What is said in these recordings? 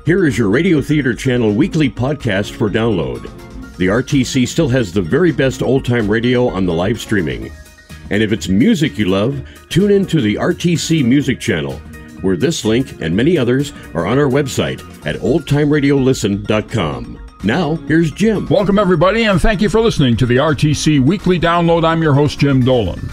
Here is your Radio Theater Channel weekly podcast for download. The RTC still has the very best old-time radio on the live streaming. And if it's music you love, tune in to the RTC Music Channel, where this link and many others are on our website at oldtimeradiolisten.com. Now, here's Jim. Welcome, everybody, and thank you for listening to the RTC Weekly Download. I'm your host, Jim Dolan.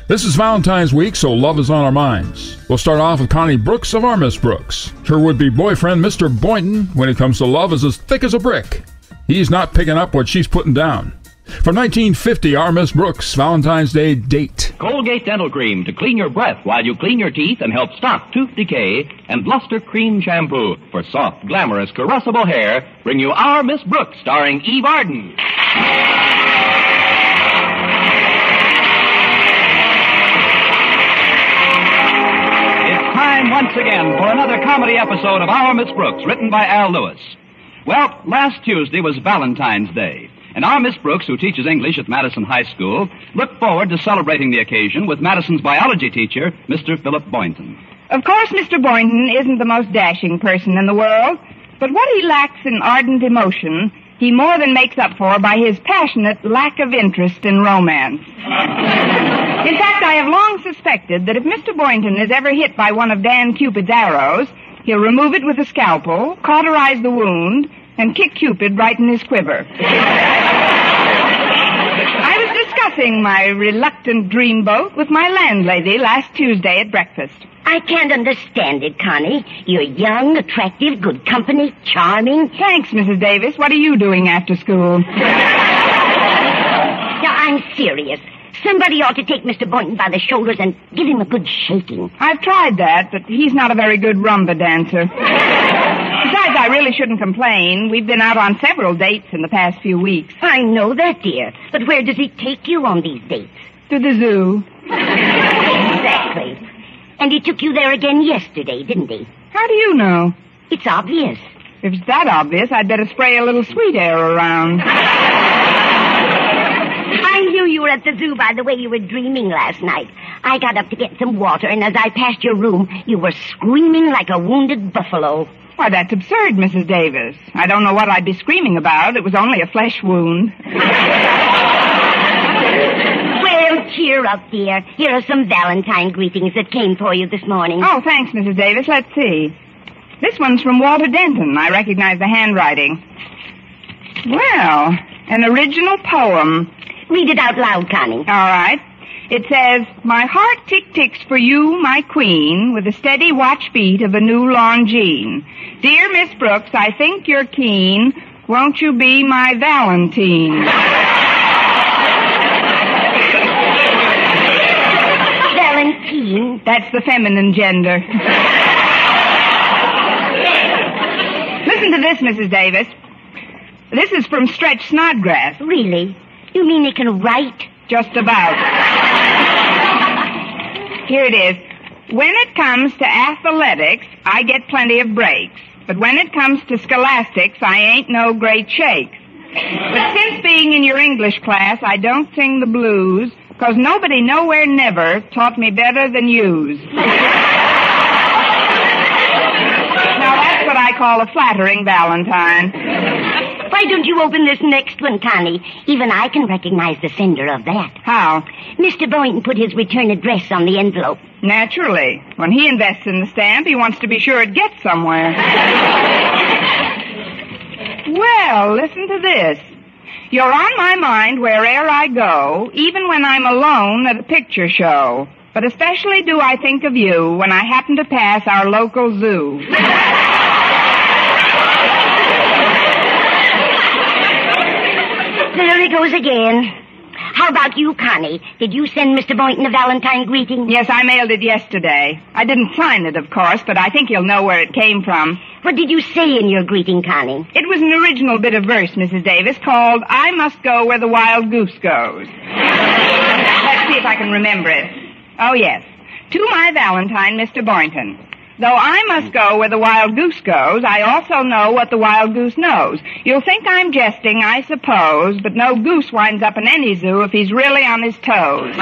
This is Valentine's week, so love is on our minds. We'll start off with Connie Brooks of our Miss Brooks. Her would-be boyfriend, Mr. Boynton, when it comes to love, is as thick as a brick. He's not picking up what she's putting down. From 1950, our Miss Brooks, Valentine's Day date. Colgate Dental Cream to clean your breath while you clean your teeth and help stop tooth decay, and Luster Cream Shampoo for soft, glamorous, caressable hair bring you Our Miss Brooks, starring Eve Arden. It's time once again for another comedy episode of Our Miss Brooks, written by Al Lewis. Well, last Tuesday was Valentine's Day. And our Miss Brooks, who teaches English at Madison High School, looked forward to celebrating the occasion with Madison's biology teacher, Mr. Philip Boynton. Of course, Mr. Boynton isn't the most dashing person in the world, but what he lacks in ardent emotion, he more than makes up for by his passionate lack of interest in romance. In fact, I have long suspected that if Mr. Boynton is ever hit by one of Dan Cupid's arrows, he'll remove it with a scalpel, cauterize the wound, and kick Cupid right in his quiver. I was discussing my reluctant dreamboat with my landlady last Tuesday at breakfast. I can't understand it, Connie. You're young, attractive, good company, charming. Thanks, Mrs. Davis. What are you doing after school? Now, I'm serious. Somebody ought to take Mr. Boynton by the shoulders and give him a good shaking. I've tried that, but he's not a very good rumba dancer. Besides, I really shouldn't complain. We've been out on several dates in the past few weeks. I know that, dear. But where does he take you on these dates? To the zoo. Exactly. And he took you there again yesterday, didn't he? How do you know? It's obvious. If it's that obvious, I'd better spray a little sweet air around. I knew you were at the zoo by the way you were dreaming last night. I got up to get some water, and as I passed your room, you were screaming like a wounded buffalo. Why, that's absurd, Mrs. Davis. I don't know what I'd be screaming about. It was only a flesh wound. Well, cheer up, dear. Here are some Valentine greetings that came for you this morning. Oh, thanks, Mrs. Davis. Let's see. This one's from Walter Denton. I recognize the handwriting. Well, an original poem. Read it out loud, Connie. All right. It says, my heart tick-ticks for you, my queen, with the steady watch beat of a new Longines. Dear Miss Brooks, I think you're keen. Won't you be my Valentine? Valentine? That's the feminine gender. Listen to this, Mrs. Davis. This is from Stretch Snodgrass. Really? You mean he can write? Just about. Here it is. When it comes to athletics, I get plenty of breaks. But when it comes to scholastics, I ain't no great shakes. But since being in your English class, I don't sing the blues, 'cause nobody nowhere never taught me better than yous. Now that's what I call a flattering Valentine. Why don't you open this next one, Connie? Even I can recognize the sender of that. How? Mr. Boynton put his return address on the envelope. Naturally. When he invests in the stamp, he wants to be sure it gets somewhere. Well, listen to this. You're on my mind where'er I go, even when I'm alone at a picture show. But especially do I think of you when I happen to pass our local zoo. There he goes again. How about you, Connie? Did you send Mr. Boynton a Valentine greeting? Yes, I mailed it yesterday. I didn't sign it, of course, but I think you'll know where it came from. What did you say in your greeting, Connie? It was an original bit of verse, Mrs. Davis, called I Must Go Where the Wild Goose Goes. Let's see if I can remember it. Oh, yes. To my Valentine, Mr. Boynton. Though I must go where the wild goose goes, I also know what the wild goose knows. You'll think I'm jesting, I suppose, but no goose winds up in any zoo if he's really on his toes.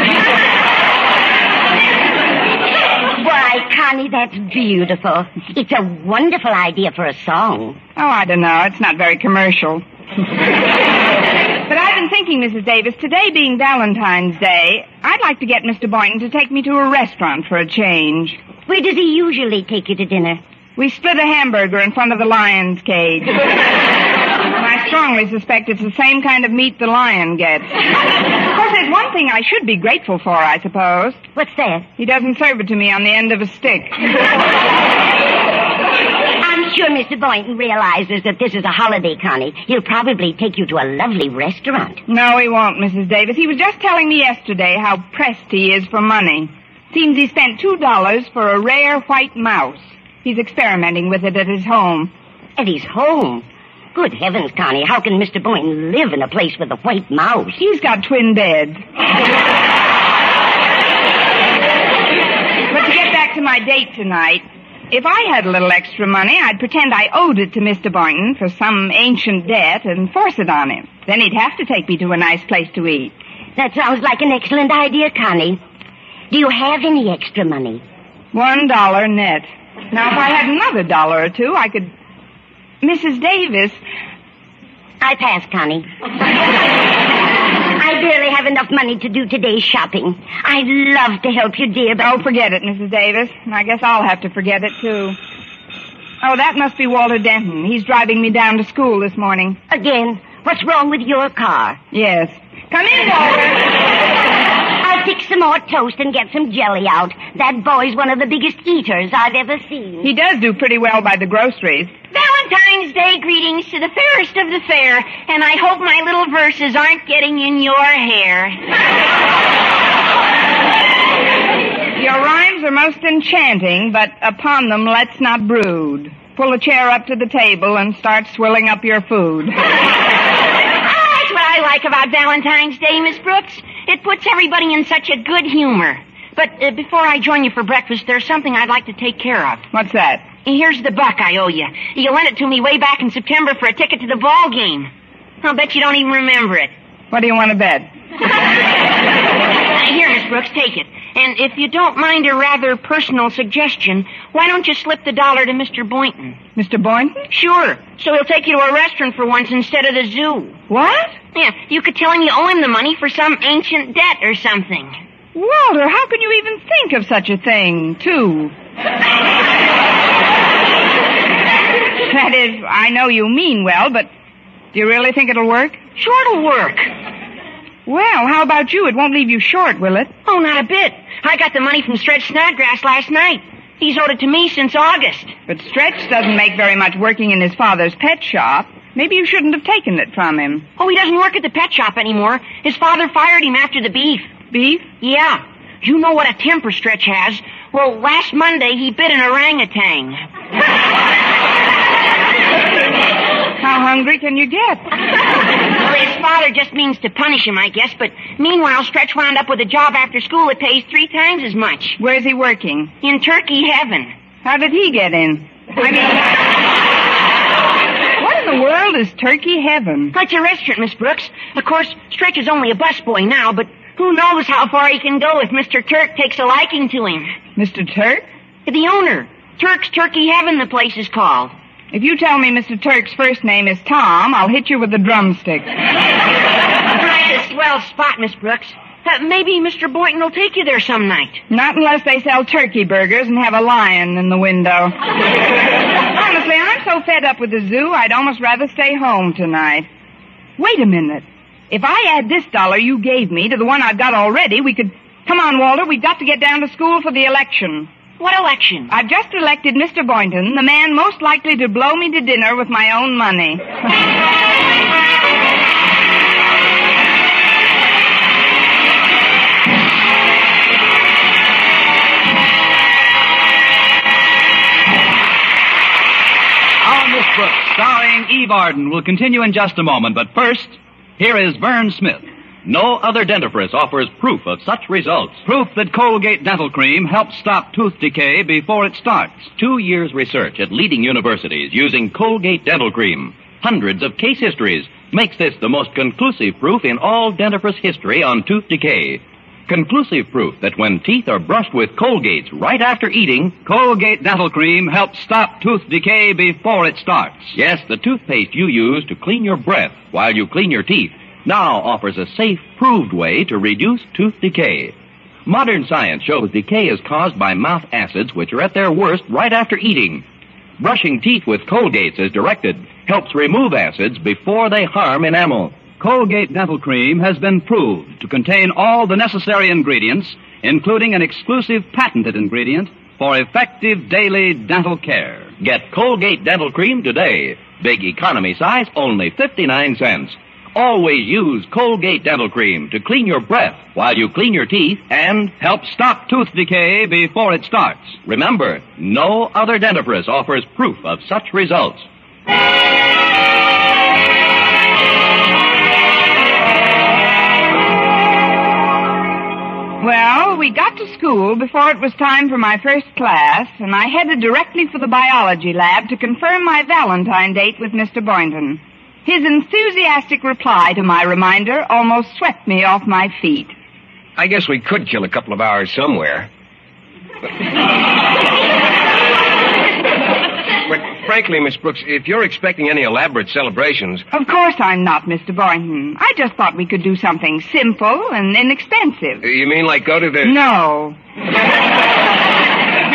Why, Connie, that's beautiful. It's a wonderful idea for a song. Oh, I don't know. It's not very commercial. But I've been thinking, Mrs. Davis, today being Valentine's Day, I'd like to get Mr. Boynton to take me to a restaurant for a change. Where does he usually take you to dinner? We split a hamburger in front of the lion's cage. And I strongly suspect it's the same kind of meat the lion gets. Of course, there's one thing I should be grateful for, I suppose. What's that? He doesn't serve it to me on the end of a stick. I'm sure Mr. Boynton realizes that this is a holiday, Connie. He'll probably take you to a lovely restaurant. No, he won't, Mrs. Davis. He was just telling me yesterday how pressed he is for money. Seems he spent $2 for a rare white mouse. He's experimenting with it at his home. At his home? Good heavens, Connie, how can Mr. Boynton live in a place with a white mouse? He's got twin beds. But to get back to my date tonight, if I had a little extra money, I'd pretend I owed it to Mr. Boynton for some ancient debt and force it on him. Then he'd have to take me to a nice place to eat. That sounds like an excellent idea, Connie. Do you have any extra money? $1 net. Now, if I had another dollar or two, I could... Mrs. Davis... I pass, Connie. I barely have enough money to do today's shopping. I'd love to help you, dear, but... Oh, forget it, Mrs. Davis. I guess I'll have to forget it, too. Oh, that must be Walter Denton. He's driving me down to school this morning. Again? What's wrong with your car? Yes. Come in, Walter. I'll fix some more toast and get some jelly out. That boy's one of the biggest eaters I've ever seen. He does do pretty well by the groceries. Valentine's Day greetings to the fairest of the fair, and I hope my little verses aren't getting in your hair. Your rhymes are most enchanting, but upon them let's not brood. Pull a chair up to the table and start swilling up your food. That's what I like about Valentine's Day, Miss Brooks. It puts everybody in such a good humor. But before I join you for breakfast, there's something I'd like to take care of. What's that? Here's the buck I owe you. You lent it to me way back in September for a ticket to the ball game. I'll bet you don't even remember it. What do you want to bet? Here, Miss Brooks, take it. And if you don't mind a rather personal suggestion, why don't you slip the dollar to Mr. Boynton? Mr. Boynton? Sure. So he'll take you to a restaurant for once instead of the zoo. What? Yeah, you could tell him you owe him the money for some ancient debt or something. Walter, how can you even think of such a thing, too? That is, I know you mean well, but do you really think it'll work? Sure it'll work. Well, how about you? It won't leave you short, will it? Oh, not a bit. I got the money from Stretch Snodgrass last night. He's owed it to me since August. But Stretch doesn't make very much working in his father's pet shop. Maybe you shouldn't have taken it from him. Oh, he doesn't work at the pet shop anymore. His father fired him after the beef. Beef? Yeah. You know what a temper Stretch has. Well, last Monday he bit an orangutan. How hungry can you get? Well, his father just means to punish him, I guess, but meanwhile, Stretch wound up with a job after school that pays 3 times as much. Where's he working? In turkey heaven. How did he get in? I mean, what in the world is turkey heaven? It's a restaurant, Miss Brooks. Of course, Stretch is only a busboy now, but who knows how far he can go if Mr. Turk takes a liking to him. Mr. Turk? The owner. Turk's Turkey Heaven, the place is called. If you tell me Mr. Turk's first name is Tom, I'll hit you with a drumstick. That's a swell spot, Miss Brooks. Maybe Mr. Boynton will take you there some night. Not unless they sell turkey burgers and have a lion in the window. Honestly, I'm so fed up with the zoo, I'd almost rather stay home tonight. Wait a minute. If I add this dollar you gave me to the one I've got already, we could... Come on, Walter, we've got to get down to school for the election. What election? I've just elected Mr. Boynton, the man most likely to blow me to dinner with my own money. Our Miss Brooks, starring Eve Arden, will continue in just a moment. But first, here is Vern Smith. No other dentifrice offers proof of such results. Proof that Colgate Dental Cream helps stop tooth decay before it starts. 2 years research at leading universities using Colgate Dental Cream. Hundreds of case histories makes this the most conclusive proof in all dentifrice history on tooth decay. Conclusive proof that when teeth are brushed with Colgate's right after eating, Colgate Dental Cream helps stop tooth decay before it starts. Yes, the toothpaste you use to clean your breath while you clean your teeth now offers a safe, proved way to reduce tooth decay. Modern science shows decay is caused by mouth acids which are at their worst right after eating. Brushing teeth with Colgate's as directed helps remove acids before they harm enamel. Colgate Dental Cream has been proved to contain all the necessary ingredients, including an exclusive patented ingredient for effective daily dental care. Get Colgate Dental Cream today. Big economy size, only 59 cents. Always use Colgate Dental Cream to clean your breath while you clean your teeth and help stop tooth decay before it starts. Remember, no other dentifrice offers proof of such results. Well, we got to school before it was time for my first class, and I headed directly for the biology lab to confirm my Valentine date with Mr. Boynton. His enthusiastic reply to my reminder almost swept me off my feet. I guess we could kill a couple of hours somewhere. But frankly, Miss Brooks, if you're expecting any elaborate celebrations... Of course I'm not, Mr. Boynton. I just thought we could do something simple and inexpensive. You mean like go to the... No.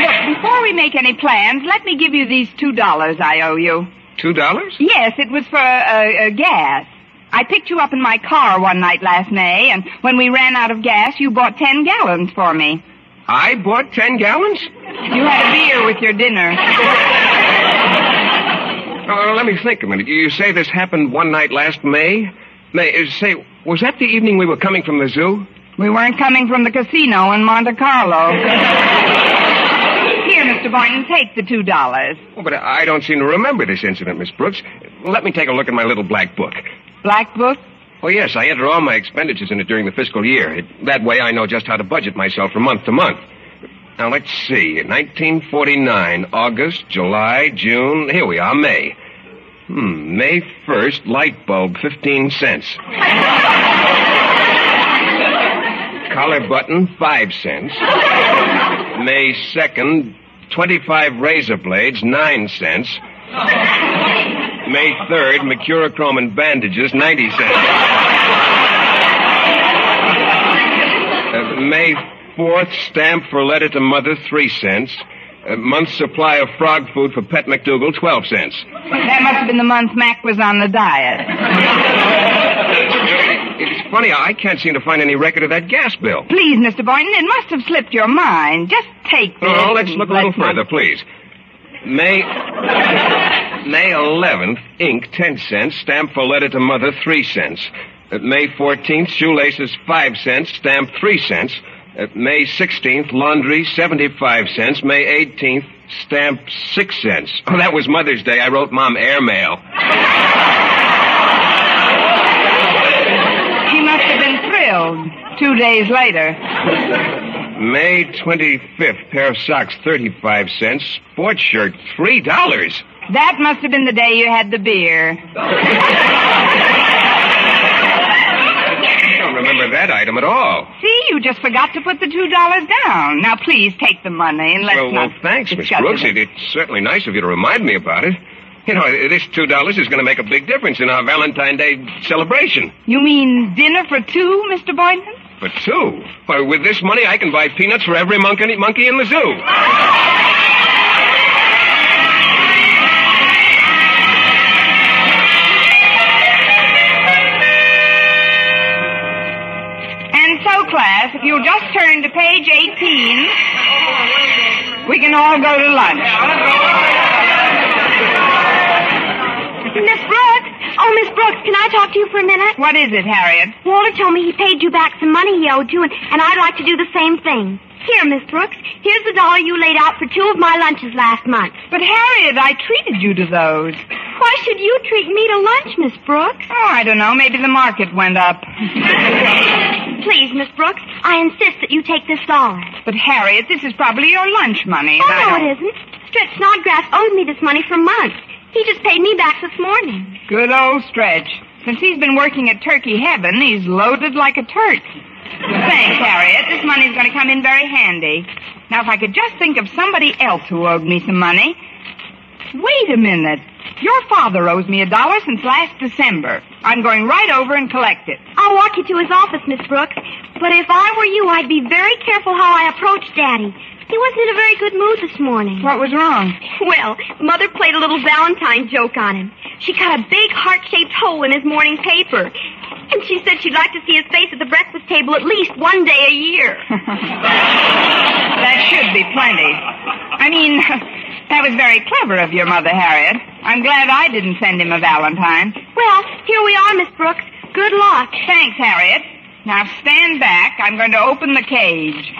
Look, before we make any plans, let me give you these $2 I owe you. $2? Yes, it was for gas. I picked you up in my car one night last May, and when we ran out of gas, you bought 10 gallons for me. I bought 10 gallons? You had a beer with your dinner. Let me think a minute. You say this happened one night last May? Say, was that the evening we were coming from the zoo? We weren't coming from the casino in Monte Carlo. Here, Mr. Boynton, take the $2. Oh, but I don't seem to remember this incident, Miss Brooks. Let me take a look at my little black book. Black book? Oh, yes, I enter all my expenditures in it during the fiscal year. That way I know just how to budget myself from month to month. Now, let's see. 1949, August, July, June. Here we are, May. May 1st, light bulb, 15 cents. Collar button, 5 cents. May 2nd, 25 razor blades, 9 cents. May 3rd, mercurochrome and bandages, 90 cents. May 4th, stamp for letter to mother, 3 cents. Month's supply of frog food for Pet McDougal, 12 cents. That must have been the month Mac was on the diet. It's funny, I can't seem to find any record of that gas bill. Please, Mr. Boynton, it must have slipped your mind. Just take this. Oh, let's look a little further, please. May 11th, ink, 10 cents. Stamp for letter to mother, 3 cents. May 14th, shoelaces, 5 cents. Stamp, 3 cents. May 16th, laundry, 75 cents. May 18th, stamp, 6 cents. Oh, that was Mother's Day. I wrote Mom airmail. She must have been thrilled. 2 days later. May 25th, pair of socks, 35 cents. Sports shirt, $3. That must have been the day you had the beer. I don't remember that item at all. See, you just forgot to put the $2 down. Now, please take the money and let's Well, thanks, Miss Brooks. It's certainly nice of you to remind me about it. You know, this $2 is going to make a big difference in our Valentine's Day celebration. You mean dinner for two, Mr. Boynton? For two? Why, with this money, I can buy peanuts for every monkey in the zoo. And so, class, if you'll just turn to page 18, we can all go to lunch. Miss Brooks? Oh, Miss Brooks, can I talk to you for a minute? What is it, Harriet? Walter told me he paid you back some money he owed you, and I'd like to do the same thing. Here, Miss Brooks, here's the $1 you laid out for 2 of my lunches last month. But, Harriet, I treated you to those. Why should you treat me to lunch, Miss Brooks? Oh, I don't know. Maybe the market went up. Please, Miss Brooks, I insist that you take this $1. But, Harriet, this is probably your lunch money. Oh, no, it isn't. Stretch Snodgrass owed me this money for months. He just paid me back this morning. Good old Stretch. Since he's been working at Turkey Heaven, he's loaded like a Turk. Thanks, Harriet. This money's going to come in very handy. Now, if I could just think of somebody else who owed me some money. Wait a minute. Your father owes me $1 since last December. I'm going right over and collect it. I'll walk you to his office, Miss Brooks. But if I were you, I'd be very careful how I approach Daddy. He wasn't in a very good mood this morning. What was wrong? Well, Mother played a little Valentine joke on him. She cut a big heart-shaped hole in his morning paper. And she said she'd like to see his face at the breakfast table at least one day a year. That should be plenty. I mean, that was very clever of your mother, Harriet. I'm glad I didn't send him a Valentine. Well, here we are, Miss Brooks. Good luck. Thanks, Harriet. Now stand back. I'm going to open the cage.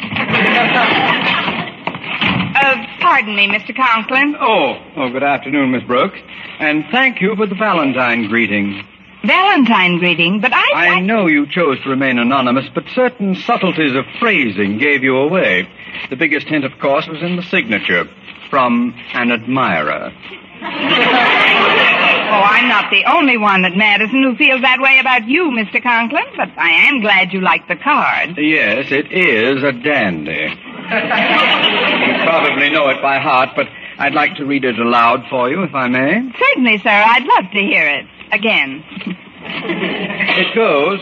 Pardon me, Mr. Conklin. Oh, good afternoon, Miss Brooks. And thank you for the Valentine greeting. Valentine greeting, but I know you chose to remain anonymous, but certain subtleties of phrasing gave you away. The biggest hint, of course, was in the signature. From an admirer. Oh, I'm not the only one at Madison who feels that way about you, Mr. Conklin, but I am glad you like the card. Yes, it is a dandy. You probably know it by heart, but I'd like to read it aloud for you, if I may. Certainly, sir. I'd love to hear it. Again. It goes,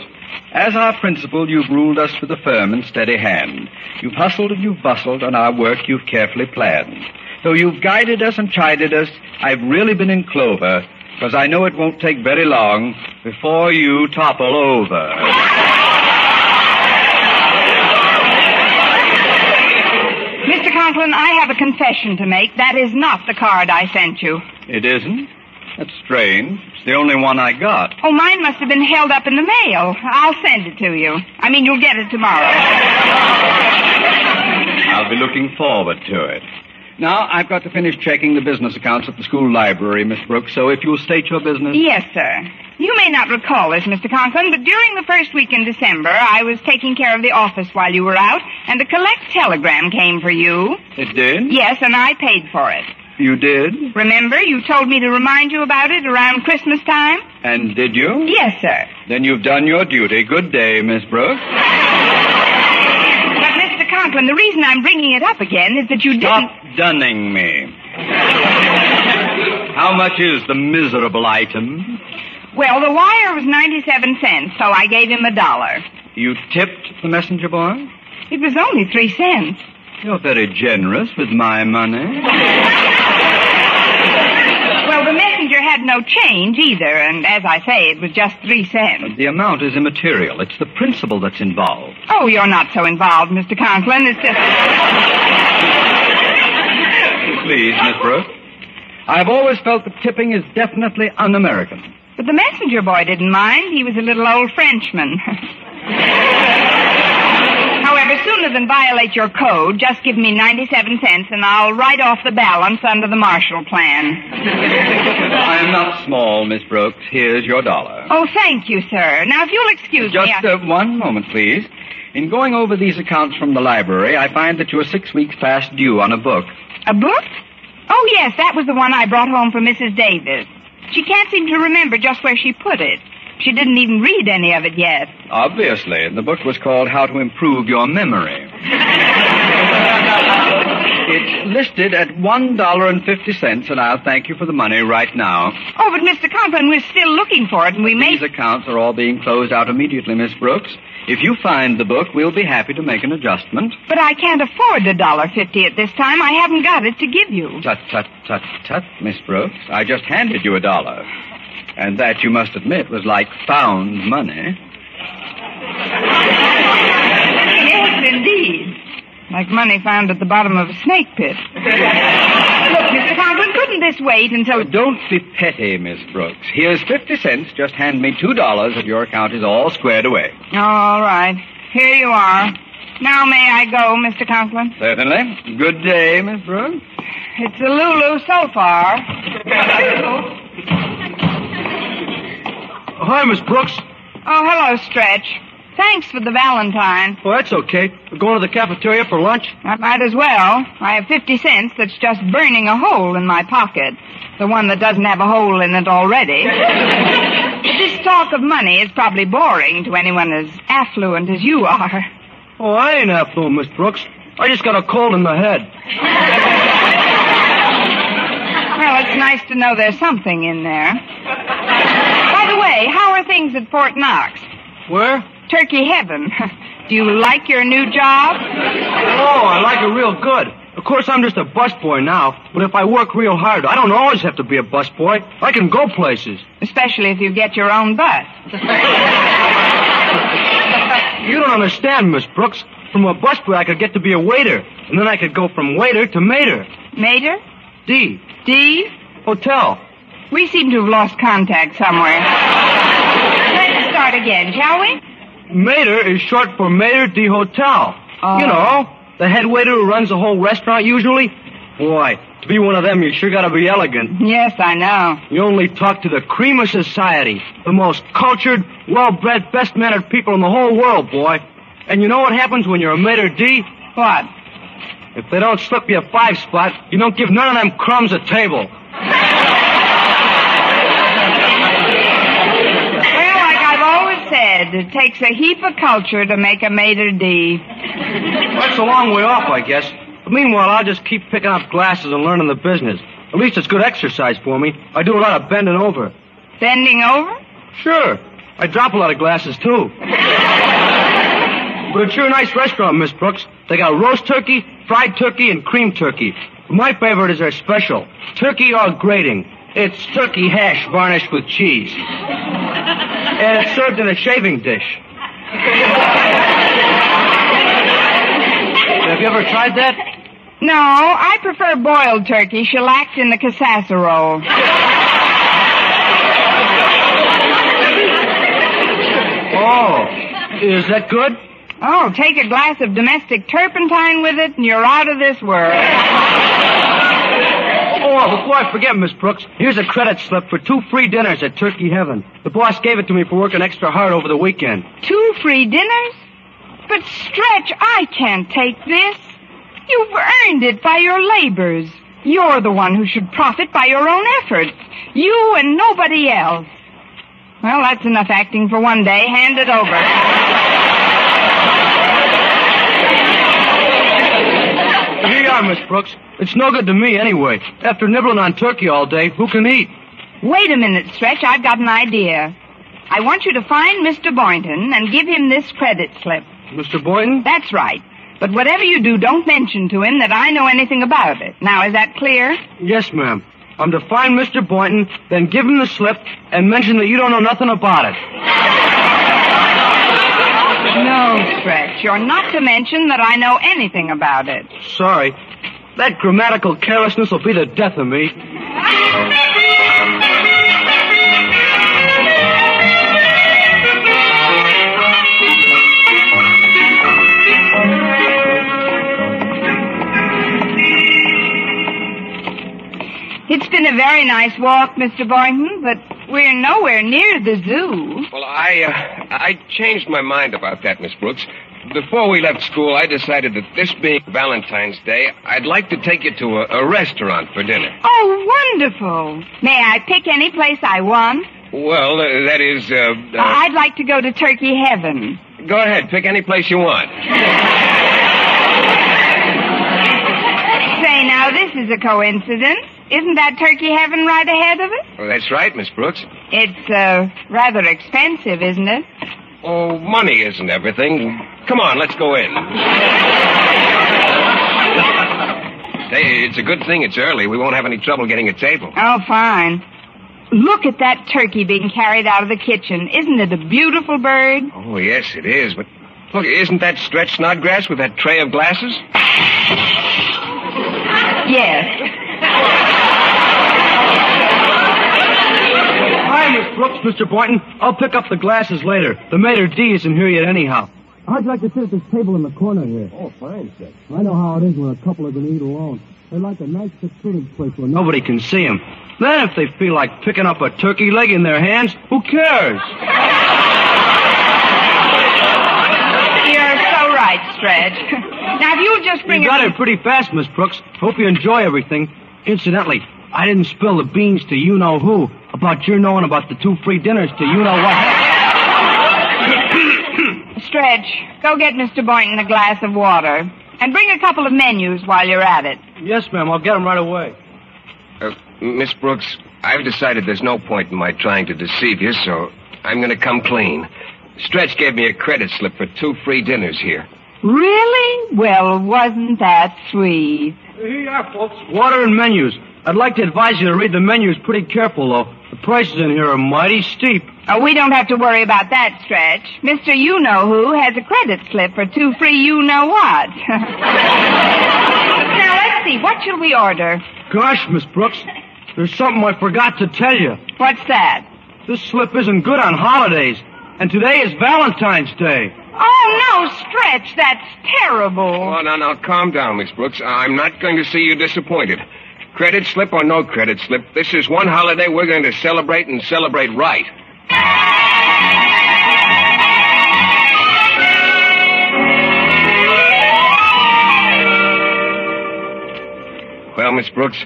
as our principal, you've ruled us with a firm and steady hand. You've hustled and you've bustled on our work you've carefully planned. Though you've guided us and chided us, I've really been in clover, because I know it won't take very long before you topple over. Mr. Conklin, I have a confession to make. That is not the card I sent you. It isn't? That's strange. It's the only one I got. Oh, mine must have been held up in the mail. I'll send it to you. I mean, you'll get it tomorrow. I'll be looking forward to it. Now, I've got to finish checking the business accounts at the school library, Miss Brooks, so if you'll state your business... Yes, sir. You may not recall this, Mr. Conklin, but during the first week in December, I was taking care of the office while you were out, and a collect telegram came for you. It did? Yes, and I paid for it. You did? Remember, you told me to remind you about it around Christmas time? And did you? Yes, sir. Then you've done your duty. Good day, Miss Brooks. But, Mr. Conklin, the reason I'm bringing it up again is that you Stop dunning me. How much is the miserable item? Well, the wire was 97 cents, so I gave him $1. You tipped the messenger boy? It was only 3 cents. You're very generous with my money. Well, the messenger had no change either, and as I say, it was just 3 cents. The amount is immaterial. It's the principle that's involved. Oh, you're not so involved, Mr. Conklin. It's just... Please, Miss Brooks. I've always felt that tipping is definitely un-American. But the messenger boy didn't mind. He was a little old Frenchman. However, sooner than violate your code, just give me 97 cents and I'll write off the balance under the Marshall Plan. I am not small, Miss Brooks. Here's your $1. Oh, thank you, sir. Now, if you'll excuse me... Just one moment, please. In going over these accounts from the library, I find that you are 6 weeks past due on a book. A book? Oh, yes, that was the one I brought home for Mrs. Davis. She can't seem to remember just where she put it. She didn't even read any of it yet. Obviously. The book was called How to Improve Your Memory. It's listed at $1.50, and I'll thank you for the money right now. Oh, but Mr. Conklin, we're still looking for it, and we may... These accounts are all being closed out immediately, Miss Brooks. If you find the book, we'll be happy to make an adjustment. But I can't afford $1.50 at this time. I haven't got it to give you. Tut, tut, tut, tut, Miss Brooks. I just handed you $1. And that, you must admit, was like found money. Yes, indeed. Like money found at the bottom of a snake pit. Look, Mr. Conklin, couldn't this wait until... Don't be petty, Miss Brooks. Here's 50 cents. Just hand me $2 and your account is all squared away. All right. Here you are. Now may I go, Mr. Conklin? Certainly. Good day, Miss Brooks. It's a Lulu so far. Hi, Miss Brooks. Oh, hello, Stretch. Thanks for the Valentine. Oh, that's okay. We're going to the cafeteria for lunch. I might as well. I have 50 cents that's just burning a hole in my pocket. The one that doesn't have a hole in it already. This talk of money is probably boring to anyone as affluent as you are. Oh, I ain't affluent, Miss Brooks. I just got a cold in the head. Well, it's nice to know there's something in there. By the way, how are things at Fort Knox? Where? Turkey heaven. Do you like your new job? Oh, I like it real good. Of course, I'm just a busboy now, but if I work real hard, I don't always have to be a busboy. I can go places. Especially if you get your own bus. You don't understand, Miss Brooks. From a busboy, I could get to be a waiter, and then I could go from waiter to mater. Mater? D. D? Hotel. We seem to have lost contact somewhere. Let's start again, shall we? Mater is short for Mater D. Hotel. Oh. You know, the head waiter who runs the whole restaurant usually. Boy, to be one of them, you sure gotta be elegant. Yes, I know. You only talk to the cream of society, the most cultured, well-bred, best-mannered people in the whole world, boy. And you know what happens when you're a Mater D? What? If they don't slip you a 5-spot, you don't give none of them crumbs a table. Well, like I've always said, it takes a heap of culture to make a Mater D. That's a long way off, I guess. But meanwhile, I'll just keep picking up glasses and learning the business. At least it's good exercise for me. I do a lot of bending over. Bending over? Sure. I drop a lot of glasses, too. But it's sure a nice restaurant, Miss Brooks. They got roast turkey, fried turkey, and cream turkey. My favorite is their special, turkey au grating. It's turkey hash varnished with cheese. And it's served in a shaving dish. Have you ever tried that? No, I prefer boiled turkey shellacked in the casserole. Oh, is that good? Oh, take a glass of domestic turpentine with it, and you're out of this world. Oh, before I forget, Miss Brooks, here's a credit slip for 2 free dinners at Turkey Heaven. The boss gave it to me for working extra hard over the weekend. 2 free dinners? But, Stretch, I can't take this. You've earned it by your labors. You're the one who should profit by your own efforts. You and nobody else. Well, that's enough acting for one day. Hand it over. Here you are, Miss Brooks. It's no good to me anyway. After nibbling on turkey all day, who can eat? Wait a minute, Stretch. I've got an idea. I want you to find Mr. Boynton and give him this credit slip. Mr. Boynton? That's right. But whatever you do, don't mention to him that I know anything about it. Now, is that clear? Yes, ma'am. I'm to find Mr. Boynton, then give him the slip, and mention that you don't know nothing about it. No, Stretch. You're not to mention that I know anything about it. Sorry. That grammatical carelessness will be the death of me. It's been a very nice walk, Mr. Boynton, but we're nowhere near the zoo. Well, I changed my mind about that, Miss Brooks. Before we left school, I decided that this being Valentine's Day, I'd like to take you to a restaurant for dinner. Oh, wonderful. May I pick any place I want? Well, that is, I'd like to go to Turkey Heaven. Go ahead, pick any place you want. Say, now, this is a coincidence. Isn't that Turkey Heaven right ahead of it? Well, that's right, Miss Brooks. It's, rather expensive, isn't it? Oh, money isn't everything. Come on, let's go in. Hey, it's a good thing it's early. We won't have any trouble getting a table. Oh, fine. Look at that turkey being carried out of the kitchen. Isn't it a beautiful bird? Oh, yes, it is. But, look, isn't that Stretch Snodgrass with that tray of glasses? Yes. Hi, Miss Brooks, Mr. Boynton. I'll pick up the glasses later. The Mater D isn't here yet anyhow. How'd you like to sit at this table in the corner here? Oh, fine, sir. I know how it is when a couple are going to eat alone. They like a nice secluded place where Nobody can see them. Then if they feel like picking up a turkey leg in their hands, who cares? You're so right, Stretch. Now, if you'll just bring You got it pretty fast, Miss Brooks. Hope you enjoy everything. Incidentally, I didn't spill the beans to you-know-who about your knowing about the 2 free dinners to you-know-what. Stretch, go get Mr. Boynton a glass of water. And bring a couple of menus while you're at it. Yes, ma'am. I'll get them right away. Miss Brooks, I've decided there's no point in my trying to deceive you, so I'm going to come clean. Stretch gave me a credit slip for 2 free dinners here. Really? Well, wasn't that sweet? Here you are, folks. Water and menus. I'd like to advise you to read the menus pretty careful, though. The prices in here are mighty steep. Oh, we don't have to worry about that, Stretch. Mr. You-Know-Who has a credit slip for 2 free you-know-what. Now, let's see. What shall we order? Gosh, Miss Brooks, there's something I forgot to tell you. What's that? This slip isn't good on holidays, and today is Valentine's Day. Oh, no, Stretch, that's terrible. Oh, no, calm down, Miss Brooks. I'm not going to see you disappointed. Credit slip or no credit slip, this is one holiday we're going to celebrate and celebrate right. Well, Miss Brooks,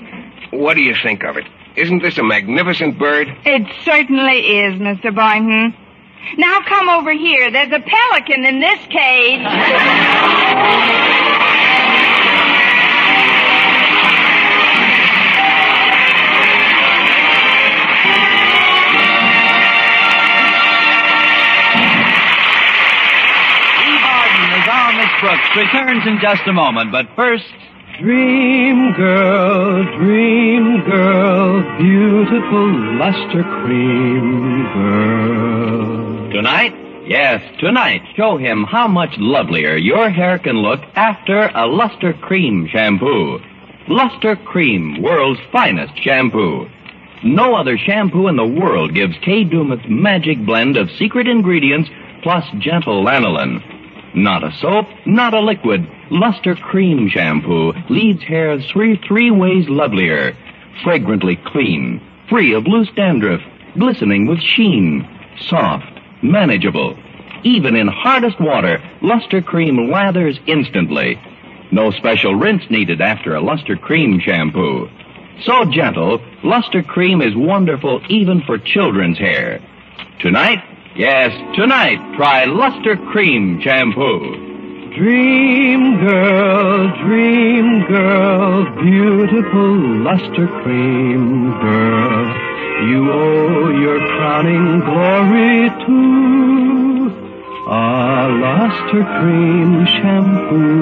what do you think of it? Isn't this a magnificent bird? It certainly is, Mr. Boynton. Now come over here. There's a pelican in this cage. Brooks returns in just a moment, but first... Dream girl, beautiful luster cream girl. Tonight? Yes, tonight, show him how much lovelier your hair can look after a Luster Cream shampoo. Luster Cream, world's finest shampoo. No other shampoo in the world gives Kay Daumit's magic blend of secret ingredients plus gentle lanolin. Not a soap, not a liquid. Luster Cream shampoo leaves hair three ways lovelier. Fragrantly clean, free of loose dandruff, glistening with sheen, soft, manageable. Even in hardest water, Luster Cream lathers instantly. No special rinse needed after a Luster Cream shampoo. So gentle, Luster Cream is wonderful even for children's hair. Tonight, yes, tonight, try Luster Cream shampoo. Dream girl, beautiful luster cream girl. You owe your crowning glory to a luster cream shampoo.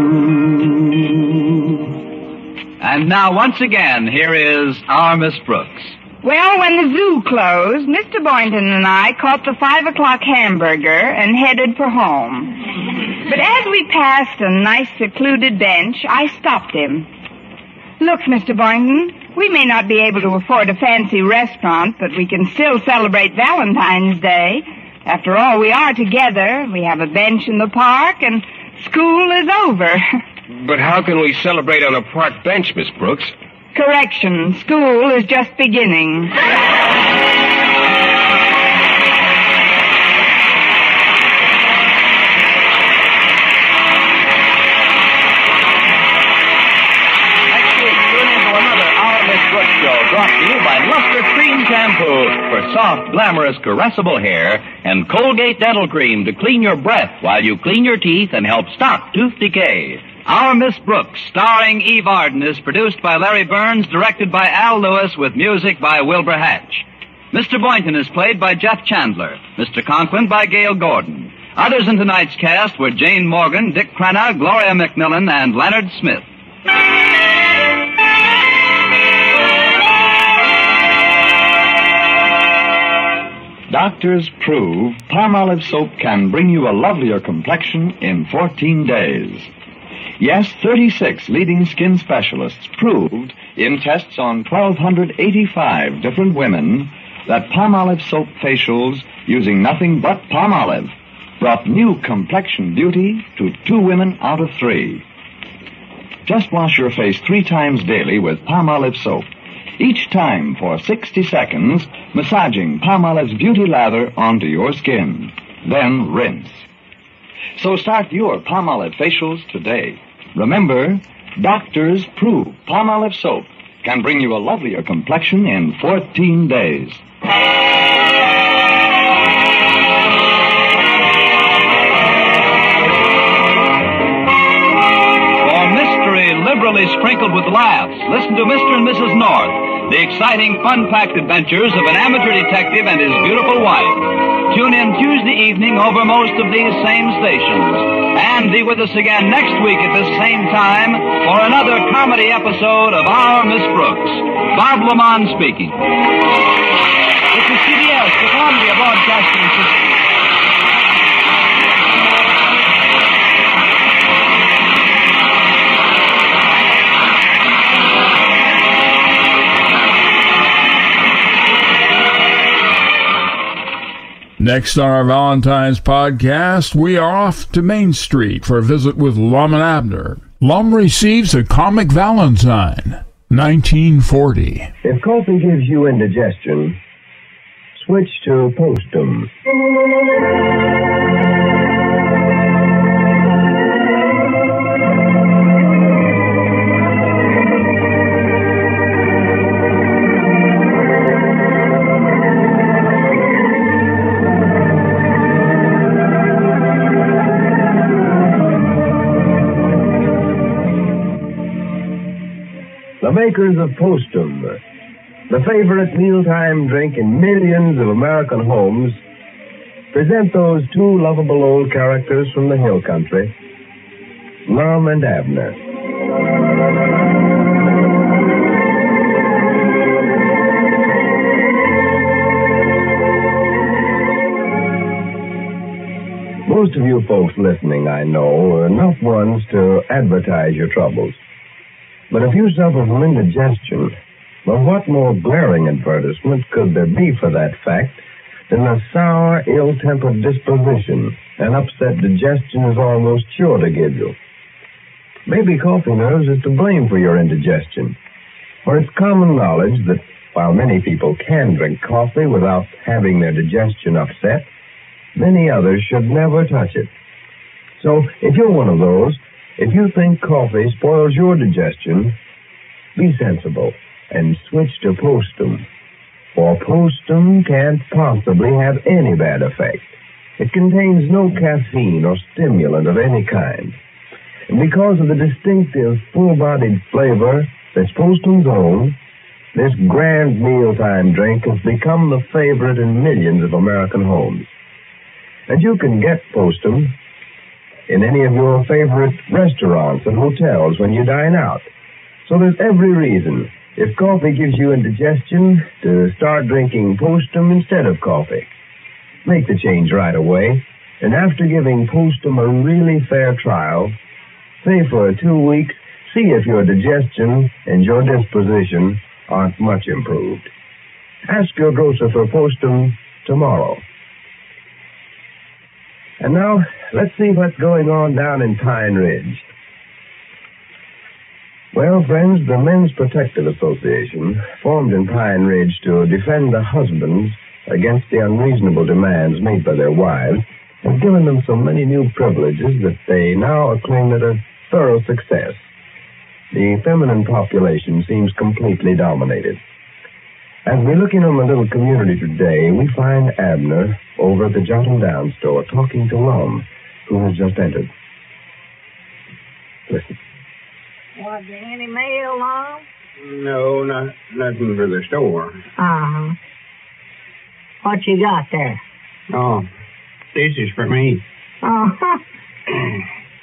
And now, once again, here is our Miss Brooks. Well, when the zoo closed, Mr. Boynton and I caught the 5 o'clock hamburger and headed for home. But as we passed a nice secluded bench, I stopped him. Look, Mr. Boynton, we may not be able to afford a fancy restaurant, but we can still celebrate Valentine's Day. After all, we are together. We have a bench in the park, and school is over. But how can we celebrate on a park bench, Miss Brooks? Correction, school is just beginning. Brought to you by Luster Cream Shampoo for soft, glamorous, caressable hair, and Colgate Dental Cream to clean your breath while you clean your teeth and help stop tooth decay. Our Miss Brooks, starring Eve Arden, is produced by Larry Burns, directed by Al Lewis, with music by Wilbur Hatch. Mr. Boynton is played by Jeff Chandler, Mr. Conklin by Gail Gordon. Others in tonight's cast were Jane Morgan, Dick Crenna, Gloria McMillan, and Leonard Smith. Doctors prove Palmolive soap can bring you a lovelier complexion in 14 days. Yes, 36 leading skin specialists proved in tests on 1,285 different women that Palmolive soap facials using nothing but Palmolive brought new complexion beauty to 2 women out of 3. Just wash your face 3 times daily with Palmolive soap. Each time for 60 seconds, massaging Palmolive's beauty lather onto your skin. Then rinse. So start your Palmolive facials today. Remember, doctors prove Palmolive soap can bring you a lovelier complexion in 14 days. Liberally sprinkled with laughs, listen to Mr. and Mrs. North, the exciting, fun-packed adventures of an amateur detective and his beautiful wife. Tune in Tuesday evening over most of these same stations. And be with us again next week at this same time for another comedy episode of Our Miss Brooks. Bob Lamont speaking. This is CBS, the Columbia Broadcasting System. Next on our Valentine's podcast, we are off to Main Street for a visit with Lum and Abner. Lum receives a comic Valentine, 1940. If coffee gives you indigestion, switch to Postum. The makers of Postum, the favorite mealtime drink in millions of American homes, present those two lovable old characters from the hill country, Lum and Abner. Most of you folks listening, I know, are not ones to advertise your troubles. But if you suffer from indigestion, well, what more glaring advertisement could there be for that fact than a sour, ill-tempered disposition an upset digestion is almost sure to give you? Maybe coffee nerves is to blame for your indigestion, for it's common knowledge that while many people can drink coffee without having their digestion upset, many others should never touch it. So if you're one of those, if you think coffee spoils your digestion, be sensible and switch to Postum. For Postum can't possibly have any bad effect. It contains no caffeine or stimulant of any kind. And because of the distinctive, full-bodied flavor that's Postum's own, this grand mealtime drink has become the favorite in millions of American homes. And you can get Postum in any of your favorite restaurants and hotels when you dine out. So there's every reason, if coffee gives you indigestion, to start drinking Postum instead of coffee. Make the change right away, and after giving Postum a really fair trial, say for 2 weeks, see if your digestion and your disposition aren't much improved. Ask your grocer for Postum tomorrow. And now, let's see what's going on down in Pine Ridge. Well, friends, the Men's Protective Association, formed in Pine Ridge to defend the husbands against the unreasonable demands made by their wives, has given them so many new privileges that they now acclaim it a thorough success. The feminine population seems completely dominated. As we look in on the little community today, we find Abner over at the Jot 'em Down store talking to Lum, who has just entered. Listen. Was there any mail, Lum? No, nothing for the store. Uh-huh. What you got there? Oh, this is for me. Uh-huh.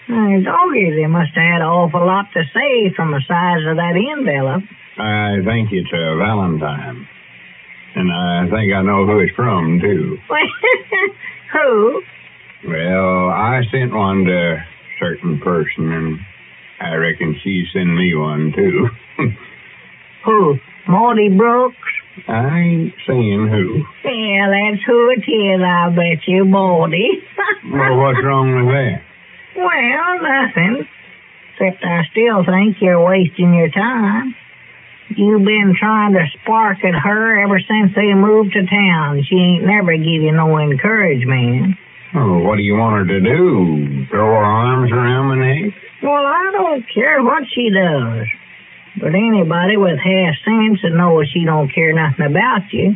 Doggy, they must have had an awful lot to say from the size of that envelope. I think it's a Valentine. And I think I know who it's from, too. Who? Well, I sent one to a certain person, and I reckon she sent me one, too. Who? Maudie Brooks? I ain't saying who. Yeah, that's who it is, I bet you, Maudie. Well, what's wrong with that? Well, nothing. Except I still think you're wasting your time. You've been trying to spark at her ever since they moved to town. She ain't never give you no encouragement. Oh, what do you want her to do? Throw her arms around my neck? Well, I don't care what she does. But anybody with half sense that knows she don't care nothing about you.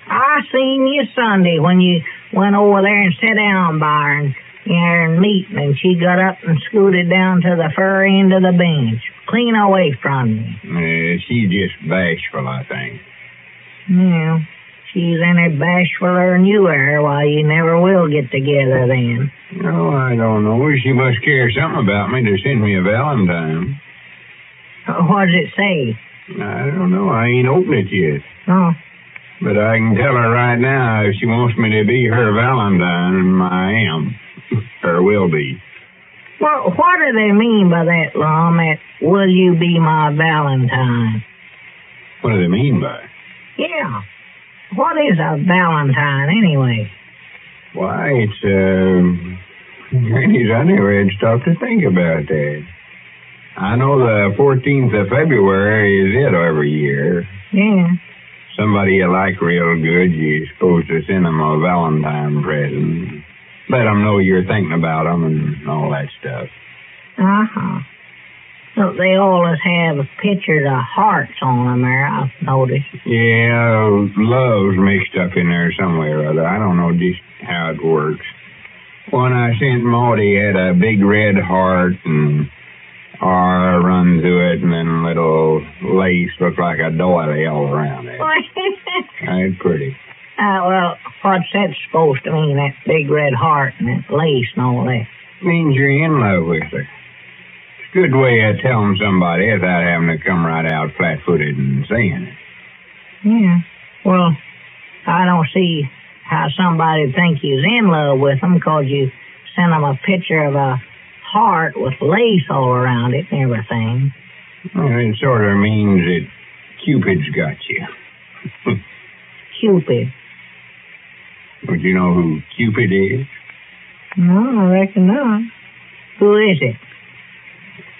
I seen you Sunday when you went over there and sat down by her and meeting, and she got up and scooted down to the far end of the bench, clean away from you. She's just bashful, I think. Yeah, she's any bashfuler than you are. Why, you never will get together then. Oh, I don't know. She must care something about me to send me a Valentine. What does it say? I don't know. I ain't opened it yet. Oh. But I can tell her right now if she wants me to be her Valentine, I am. Or will be. Well, what do they mean by that, Lum, that will you be my Valentine? What do they mean by it? Yeah. What is a Valentine, anyway? Why, it's, Granny's, I never had stopped to think about that. I know the 14th of February is it every year. Yeah. Somebody you like real good, you're supposed to send them a Valentine present. Let them know you're thinking about them and all that stuff. Uh-huh. So they always have pictures of hearts on them there, I've noticed. Yeah, love's mixed up in there somewhere or other. I don't know just how it works. One I sent Maudie had a big red heart and R run through it, and then little lace looked like a doily all around it. Right, pretty. Well, what's that supposed to mean, that big red heart and that lace and all that? Means you're in love with her. It's a good way of telling somebody without having to come right out flat-footed and saying it. Yeah. Well, I don't see how somebody'd think you's in love with them because you send them a picture of a heart with lace all around it and everything. Well, it sort of means that Cupid's got you. Cupid? Would you know who Cupid is? No, I reckon not. Who is it?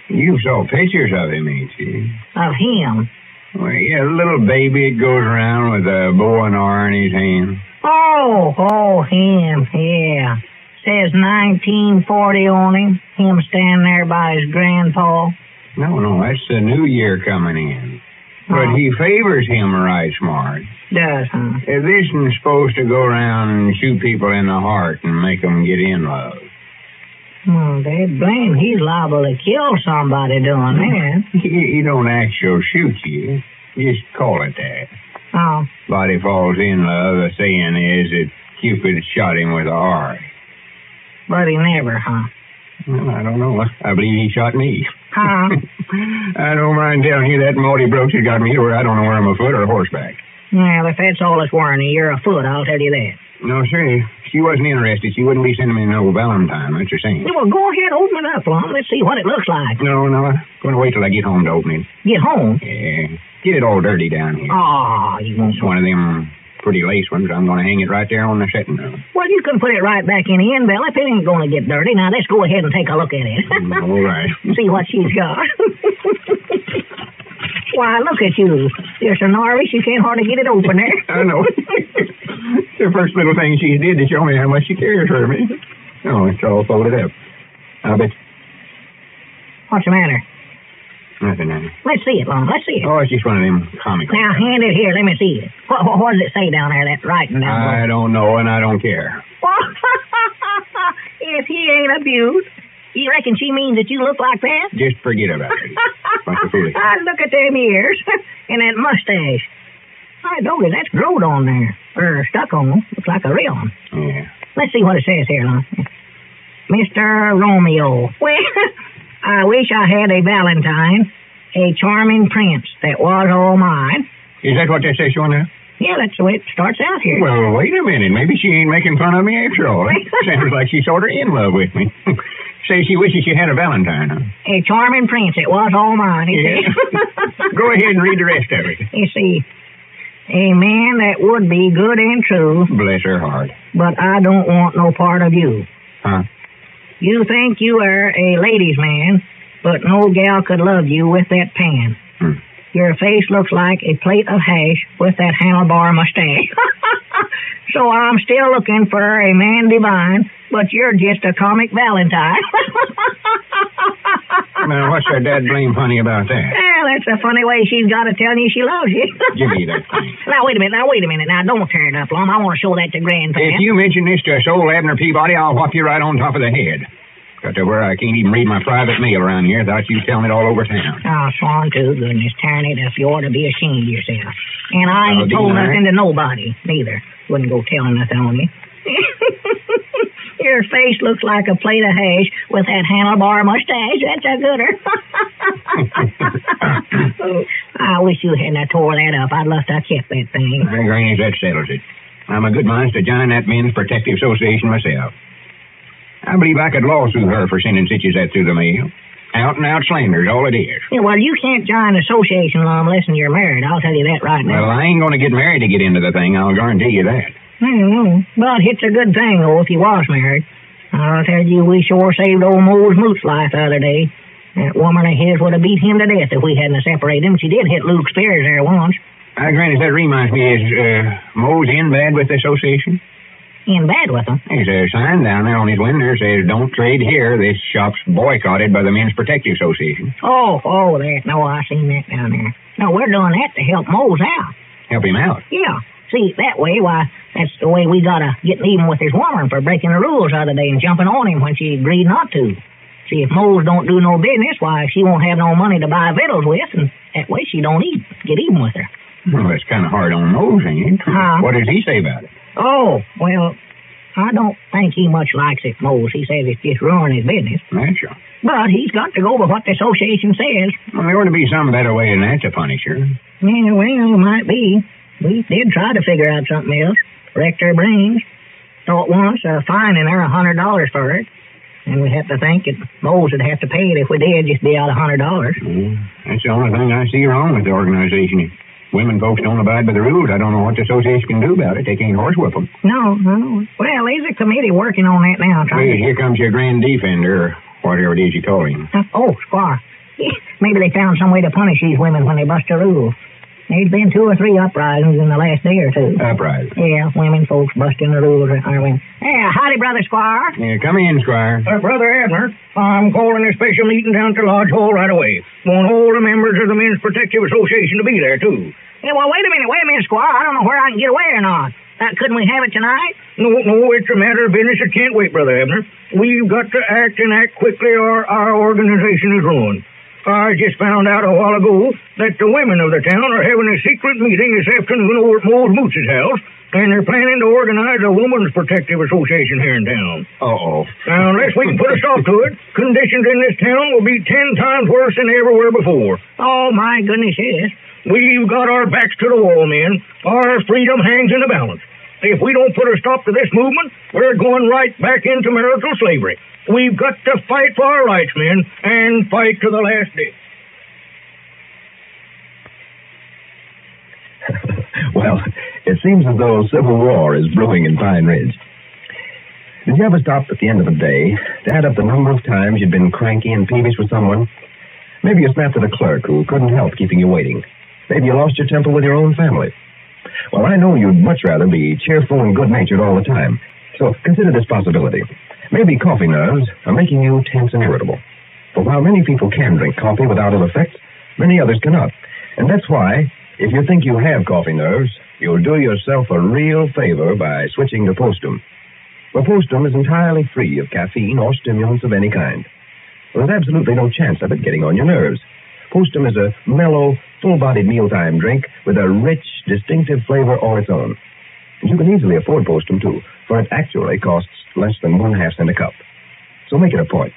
You saw pictures of him, ain't you? Of him? Well, yeah, a little baby that goes around with a bow and arrow in his hand. Oh, him, yeah. Says 1940 on him. Him standing there by his grandpa. No, that's the new year coming in. But he favors him right smart. Does, huh? This one's supposed to go around and shoot people in the heart and make them get in love. Oh, they blame he's liable to kill somebody doing that. He don't actually shoot you. Just call it that. Oh. Body falls in love. The saying is that Cupid shot him with a heart. But he never, huh? Well, I don't know. I believe he shot me. Huh? I don't mind telling you that Maudie Brooks has got me to where I don't know where I'm afoot or horseback. Well, if that's all it's worrying you, you're afoot, I'll tell you that. No, sir. She wasn't interested. She wouldn't be sending me no Valentine. That's her saying. Well, go ahead, open it up, Lon. Let's see what it looks like. No. I'm going to wait till I get home to open it. Get home? Yeah. Get it all dirty down here. Oh, you won't. It's one of them pretty lace ones. I'm going to hang it right there on the setting room. Well, you can put it right back in the envelope. It ain't going to get dirty. Now, let's go ahead and take a look at it. All right. See what she's got. Why, look at you. You're so nervous you can't hardly get it open there. I know. The first little thing she did to show me how much she cares for me. Oh, it's all folded up. I'll bet. What's the matter? Nothing. Let's see it, Lon. Let's see it. Oh, it's just one of them comics. Now, hand it here. Let me see it. What does it say down there, that writing down there? I don't know, and I don't care. If he ain't a beaut, you reckon she means that you look like that? Just forget about it. Bunch of foolish. Look at them ears and that mustache. My doggy, that's growed on there. Or stuck on. Looks like a real one. Yeah. Let's see what it says here, Lon. Mr. Romeo. Well, I wish I had a Valentine, a charming prince that was all mine. Is that what that says on there? Yeah, that's the way it starts out here. Well, wait a minute. Maybe she ain't making fun of me after all. Sounds like she's sort of in love with me. Say she wishes she had a Valentine, huh? A charming prince that was all mine, yeah. Go ahead and read the rest of it. You see, a man that would be good and true. Bless her heart. But I don't want no part of you. Huh? You think you are a ladies' man, but no gal could love you with that pan. Your face looks like a plate of hash with that handlebar mustache. So I'm still looking for a man divine, but you're just a comic Valentine. Now, what's her dad blame funny about that? Well, it's a funny way she's got to tell you she loves you. Give me that thing. Now, wait a minute. Now, don't tear it up, Lum. I want to show that to Grandpa. If you mention this to Soul Abner Peabody, I'll whop you right on top of the head. Got to where I can't even read my private mail around here without you telling it all over town. Oh, Swan, to goodness, tearing it up. You ought to be ashamed of yourself. And I ain't told nothing to nobody, neither. Wouldn't go telling nothing on you. Your face looks like a plate of hash with that handlebar mustache. That's a gooder. I wish you hadn't tore that up. I'd love to have kept that thing. Granny, that settles it. I'm a good mind to join that Men's Protective Association myself. I believe I could lawsuit her for sending such as that through the mail. Out and out slander's all it is. Yeah, well, you can't join an association unless you're married. I'll tell you that right now. Well, I ain't going to get married to get into the thing. I'll guarantee you that. But it's a good thing, though, if you was married. I'll tell you, we sure saved old Moe's Moot's life the other day. That woman of his would have beat him to death if we hadn't separated him. She did hit Luke Spears there once. Granny, that reminds me, is Moe's in bad with the association? In bad with them? There's a sign down there on his window that says, "Don't trade here. This shop's boycotted by the Men's Protective Association." Oh, that. No, I seen that down there. No, we're doing that to help Moe's out. Help him out? Yeah. See, that way, why, that's the way we gotta get even with his woman for breaking the rules the other day and jumping on him when she agreed not to. See, if Moe's don't do no business, why, she won't have no money to buy victuals with, and that way she don't get even with her. Well, that's kind of hard on Moe's, ain't it? What does he say about it? Oh, well, I don't think he much likes it, Moe's. He says it's just ruining his business. That's sure. But he's got to go by what the association says. Well, there ought to be some better way than that to punish her. Yeah, well, might be. We did try to figure out something else. Wrecked her brains. Thought once fining her $100 for it. And we have to think that Moe's would have to pay it if we did just be out $100. That's the only thing I see wrong with the organization. If women folks don't abide by the rules, I don't know what the association can do about it. They can't horsewhip them. No. Well, there's a committee working on that now. Here comes your grand defender, or whatever it is you call him. Squaw. Maybe they found some way to punish these women when they bust the rules. There's been 2 or 3 uprisings in the last day or two. Uprisings? Yeah, women folks busting the rules. Yeah, howdy, Brother Squire. Yeah, come in, Squire. Brother Abner, I'm calling a special meeting down at the Lodge Hall right away. Want all the members of the Men's Protective Association to be there, too. Yeah, well, wait a minute, Squire. I don't know where I can get away or not. Couldn't we have it tonight? No, it's a matter of business that can't wait, Brother Abner. We've got to act quickly or our organization is ruined. I just found out a while ago that the women of the town are having a secret meeting this afternoon over at Moe's Moots' house, and they're planning to organize a Women's Protective Association here in town. Uh-oh. Now, unless we can put a stop to it, conditions in this town will be 10 times worse than they ever were before. Oh, my goodness, yes. We've got our backs to the wall, men. Our freedom hangs in the balance. If we don't put a stop to this movement, we're going right back into marital slavery. We've got to fight for our rights, men, and fight to the last day. Well, it seems as though civil war is brewing in Pine Ridge. Did you ever stop at the end of the day to add up the number of times you'd been cranky and peevish with someone? Maybe you snapped at a clerk who couldn't help keeping you waiting. Maybe you lost your temper with your own family. Well, I know you'd much rather be cheerful and good-natured all the time. So consider this possibility. Maybe coffee nerves are making you tense and irritable. But while many people can drink coffee without ill effects, many others cannot. And that's why, if you think you have coffee nerves, you'll do yourself a real favor by switching to Postum. Well, Postum is entirely free of caffeine or stimulants of any kind. There's absolutely no chance of it getting on your nerves. Postum is a mellow, full-bodied mealtime drink with a rich, distinctive flavor all its own. And you can easily afford Postum, too, for it actually costs less than 1/2 cent a cup. So make it a point.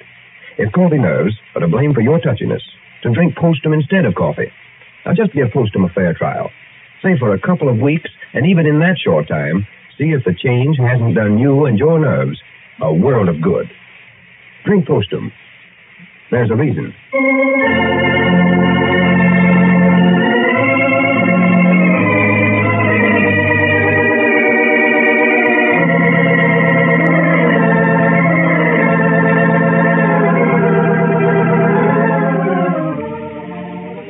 If coffee nerves are to blame for your touchiness, to drink Postum instead of coffee. Now just give Postum a fair trial. Say for a couple of weeks, and even in that short time, see if the change hasn't done you and your nerves a world of good. Drink Postum. There's a reason.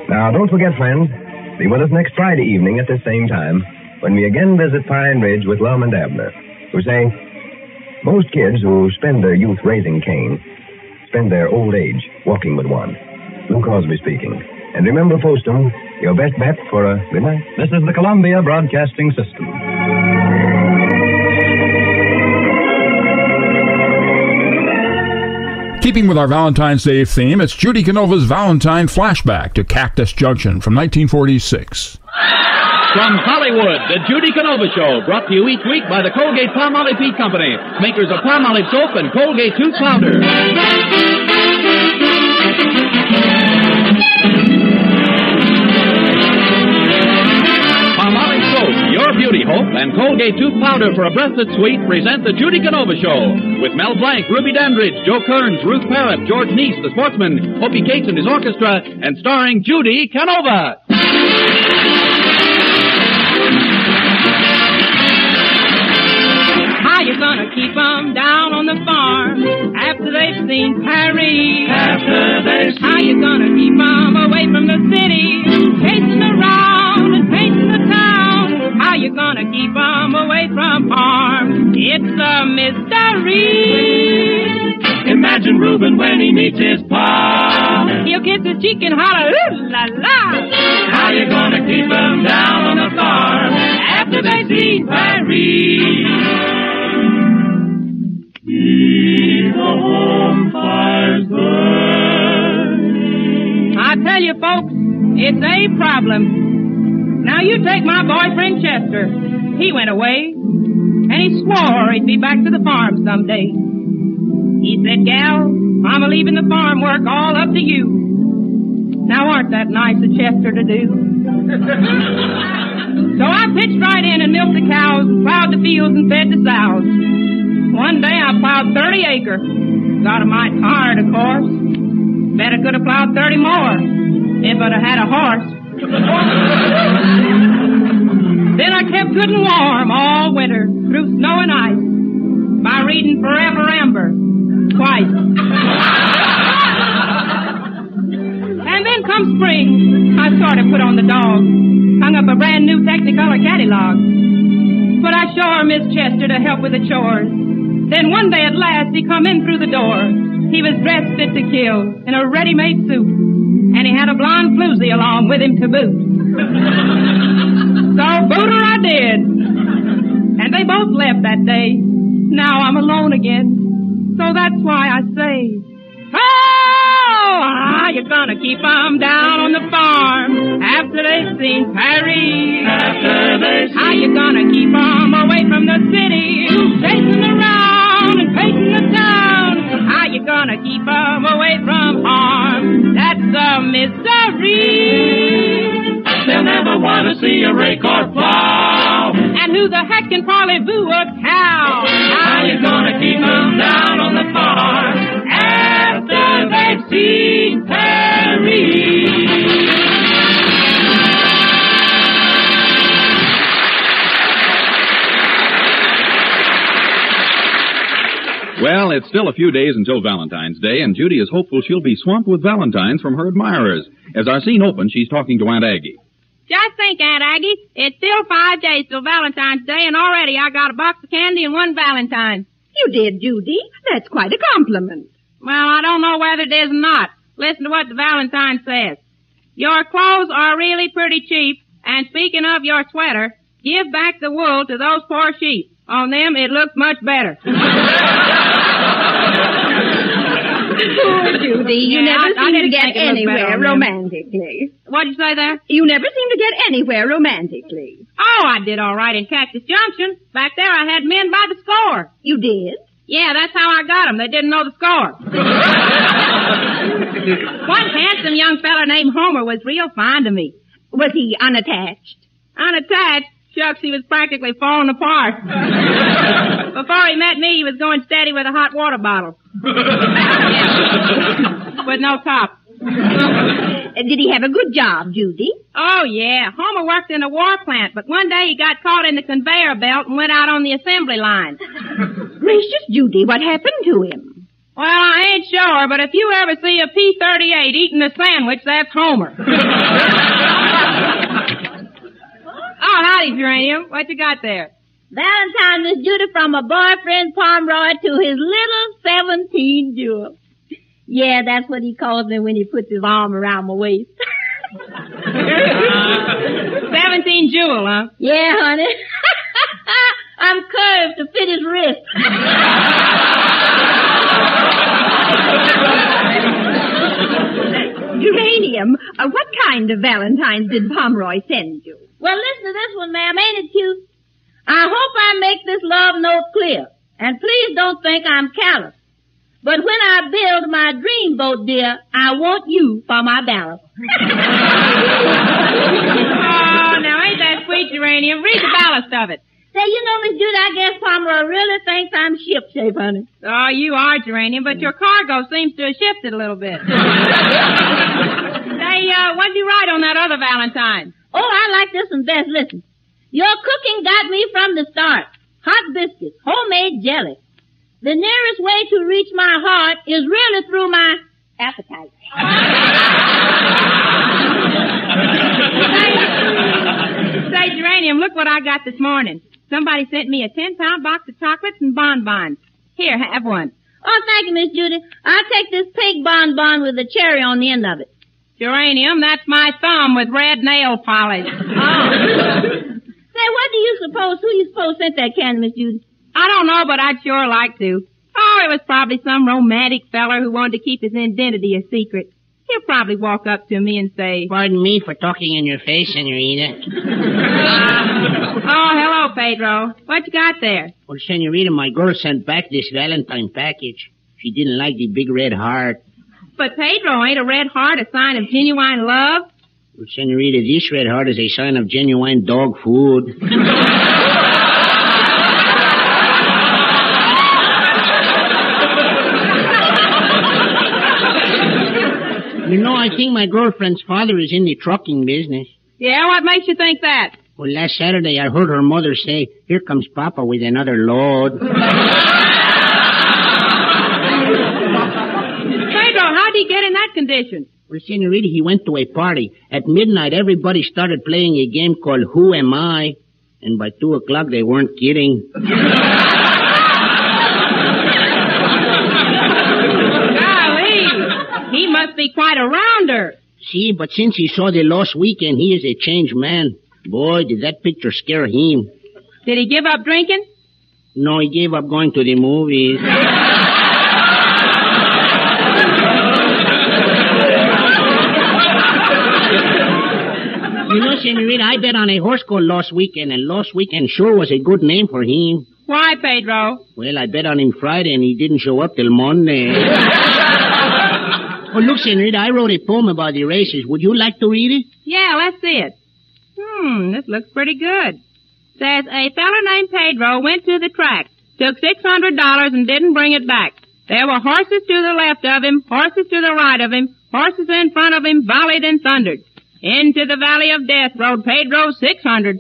Now, don't forget, friends, be with us next Friday evening at the same time when we again visit Pine Ridge with Lum and Abner, who say, most kids who spend their youth raising Cain spend their old age walking with one. Lou Crosby speaking. And remember, Folkestone, your best bet for a good night. This is the Columbia Broadcasting System. Keeping with our Valentine's Day theme, it's Judy Canova's Valentine flashback to Cactus Junction from 1946. From Hollywood, the Judy Canova Show, brought to you each week by the Colgate-Palmolive Peat Company, makers of Palmolive Soap and Colgate Tooth Powder. Palmolive Soap, your beauty hope, and Colgate Tooth Powder for a breath that's sweet present the Judy Canova Show with Mel Blanc, Ruby Dandridge, Joe Kearns, Ruth Parrott, George Neese, the sportsman, Opie Cates and his orchestra, and starring Judy Canova. How you gonna keep 'em down on the farm after they've seen Paris? How you gonna keep 'em away from the city, chasing around and painting the town? How you gonna keep 'em away from harm? It's a mystery. Imagine Reuben when he meets his pa. He'll kiss his cheek and holler, ooh la la. How you gonna keep 'em down on the farm after they've seen Paris? Keep the home fires burning. I tell you, folks, it's a problem. Now, you take my boyfriend Chester. He went away, and he swore he'd be back to the farm someday. He said, gal, I'm a-leaving the farm work all up to you. Now, aren't that nice of Chester to do? So I pitched right in and milked the cows, and plowed the fields and fed the sows. One day I plowed 30 acres. Got a mite tired, of course. Bet I could have plowed 30 more if I'd have had a horse. Then I kept good and warm all winter through snow and ice by reading Forever Amber twice. And then come spring, I sort of put on the dog, hung up a brand new Technicolor catalog. But I sure miss Chester to help with the chores. Then one day at last he come in through the door. He was dressed fit to kill in a ready-made suit. And he had a blonde floozy along with him to boot. So boot her I did. And they both left that day. Now I'm alone again. So that's why I say, oh, how you gonna keep 'em down on the farm after they've seen Paris? How you gonna keep 'em away from the city, chasing around and painting the town? How you gonna keep 'em away from harm? That's a mystery. They'll never want to see a rake or plow. And who the heck can parlez-vous a cow? How you gonna keep 'em down on the farm after they've seen Paris? Well, it's still a few days until Valentine's Day, and Judy is hopeful she'll be swamped with Valentines from her admirers. As our scene opens, she's talking to Aunt Aggie. Just think, Aunt Aggie, it's still 5 days till Valentine's Day, and already I got a box of candy and one Valentine. You did, Judy. That's quite a compliment. Well, I don't know whether it is or not. Listen to what the Valentine says. Your clothes are really pretty cheap, and speaking of your sweater, give back the wool to those poor sheep. On them, it looks much better. Poor Judy, you never seem to get anywhere romantically. What'd you say there? You never seem to get anywhere romantically. Oh, I did all right in Cactus Junction. Back there I had men by the score. You did? Yeah, that's how I got them. They didn't know the score. One handsome young fella named Homer was real fond of me. Was he unattached? Unattached? Shucks, he was practically falling apart. Before he met me, he was going steady with a hot water bottle. Yeah. With no top. Did he have a good job, Judy? Oh, yeah. Homer worked in a war plant, but one day he got caught in the conveyor belt and went out on the assembly line. Gracious, Judy, what happened to him? Well, I ain't sure, but if you ever see a P-38 eating a sandwich, that's Homer. Oh, howdy, Geranium. What you got there? Valentine, Miss Judy, from a boyfriend Pomeroy to his little 17 jewel. Yeah, that's what he calls me when he puts his arm around my waist. 17 Jewel, huh? Yeah, honey. I'm curved to fit his wrist. Uranium, what kind of Valentines did Pomeroy send you? Well, listen to this one, ma'am. Ain't it cute? I hope I make this love note clear. And please don't think I'm callous. But when I build my dreamboat, dear, I want you for my ballast. Oh, now ain't that sweet, Uranium? Read the ballast of it. Say, you know, Miss Judy, I guess Pomeroy really thinks I'm shipshape, honey. Oh, you are, Geranium, but your cargo seems to have shifted a little bit. Say, what did you write on that other Valentine? Oh, I like this one best. Listen. Your cooking got me from the start. Hot biscuits, homemade jelly. The nearest way to reach my heart is really through my appetite. Say, Geranium, look what I got this morning. Somebody sent me a 10-pound box of chocolates and bonbons. Here, have one. Oh, thank you, Miss Judy. I'll take this pink bonbon with a cherry on the end of it. Geranium, that's my thumb with red nail polish. Oh. Say, what do you suppose, who you suppose sent that candy, Miss Judy? I don't know, but I'd sure like to. Oh, it was probably some romantic feller who wanted to keep his identity a secret. He'll probably walk up to me and say, "Pardon me for talking in your face, Senorita." Oh, hello, Pedro. What you got there? Well, Senorita, my girl sent back this Valentine package. She didn't like the big red heart. But, Pedro, ain't a red heart a sign of genuine love? Well, Senorita, this red heart is a sign of genuine dog food. You know, I think my girlfriend's father is in the trucking business. Yeah, what makes you think that? Well, last Saturday I heard her mother say, "Here comes Papa with another load." Pedro, how'd he get in that condition? Well, Senorita, he went to a party. At midnight, everybody started playing a game called Who Am I? And by 2 o'clock, they weren't kidding. He must be quite a rounder. See, but since he saw the lost weekend, he is a changed man. Boy, did that picture scare him. Did he give up drinking? No, he gave up going to the movies. You know, Senorita, I bet on a horse called Lost Weekend, and Lost Weekend sure was a good name for him. Why, Pedro? Well, I bet on him Friday, and he didn't show up till Monday. Oh, look, Senorita, I wrote a poem about the races. Would you like to read it? Yeah, let's see it. This looks pretty good. Says, a feller named Pedro went to the track, took $600 and didn't bring it back. There were horses to the left of him, horses to the right of him, horses in front of him volleyed and thundered. Into the valley of death rode Pedro 600.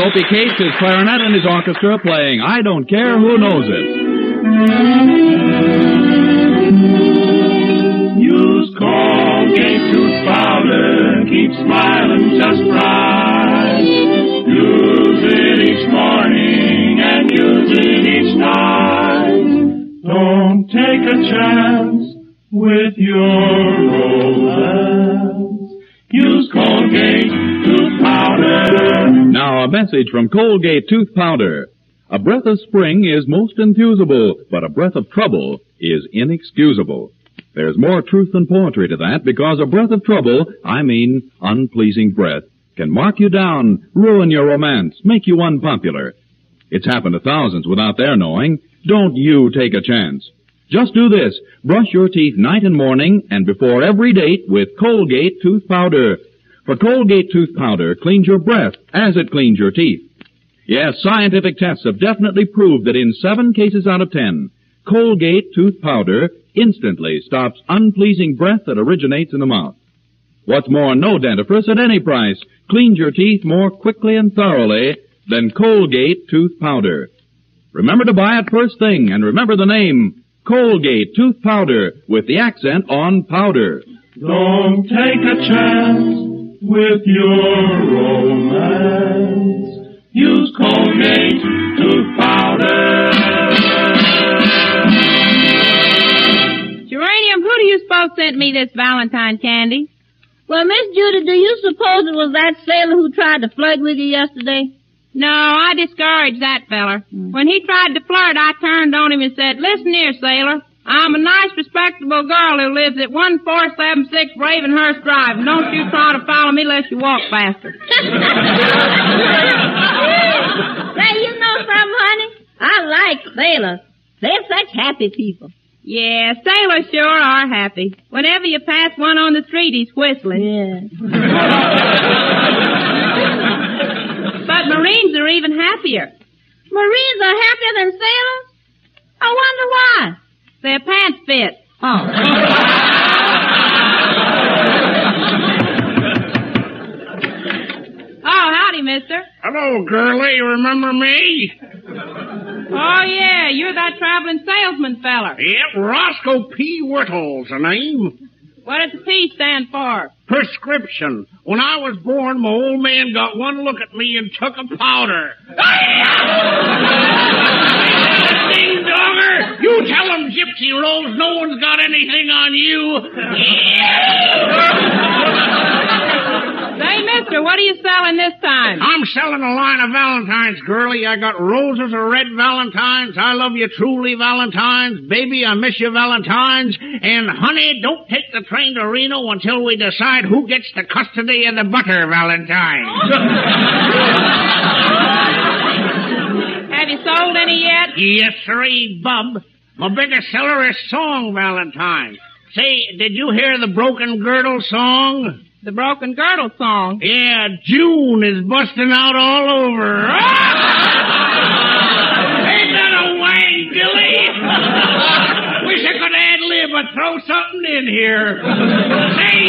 Opie Cates, his clarinet, and his orchestra playing I Don't Care Who Knows It. Use Colgate tooth powder, keep smiling just right. Use it each morning and use it each night. Don't take a chance with your romance. Use Colgate tooth powder. Now a message from Colgate Tooth Powder. A breath of spring is most enthusable, but a breath of trouble is inexcusable. There's more truth than poetry to that, because a breath of trouble, I mean unpleasing breath, can mark you down, ruin your romance, make you unpopular. It's happened to thousands without their knowing. Don't you take a chance. Just do this. Brush your teeth night and morning and before every date with Colgate Tooth Powder. For Colgate Tooth Powder cleans your breath as it cleans your teeth. Yes, scientific tests have definitely proved that in 7 cases out of 10, Colgate Tooth Powder instantly stops unpleasing breath that originates in the mouth. What's more, no dentifrice at any price cleans your teeth more quickly and thoroughly than Colgate Tooth Powder. Remember to buy it first thing, and remember the name, Colgate Tooth Powder, with the accent on powder. Don't take a chance with your romance. Use Colgate Tooth Powder. Geranium, who do you suppose sent me this Valentine candy? Well, Miss Judy, do you suppose it was that sailor who tried to flirt with you yesterday? No, I discouraged that feller. When he tried to flirt, I turned on him and said, "Listen here, sailor. I'm a nice, respectable girl who lives at 1476 Ravenhurst Drive. And don't you try to follow me unless you walk faster." Say, you know something, honey? I like sailors. They're such happy people. Yeah, sailors sure are happy. Whenever you pass one on the street, he's whistling. Yeah. But Marines are even happier. Marines are happier than sailors? I wonder why. Their pants fit. Oh. Oh, howdy, mister. Hello, girlie. You remember me? Oh, yeah, you're that traveling salesman feller. Yep, Roscoe P. Whittle's the name. What does the P stand for? Prescription. When I was born, my old man got one look at me and took a powder. Ding donger! You tell them, Gypsy Rose, no one's got anything on you. Say, mister, what are you selling this time? I'm selling a line of Valentines, girlie. I got roses of red Valentines. I love you truly, Valentines. Baby, I miss you, Valentines. And, honey, don't take the train to Reno until we decide who gets the custody of the butter, Valentines. Have you sold any yet? Yes, sirree, bub. My biggest seller is Song Valentine. Say, did you hear the Broken Girdle song? The Broken Girdle song? Yeah, June is busting out all over. Ain't that a wang, Billy? Wish I could ad-lib or throw something in here. Say...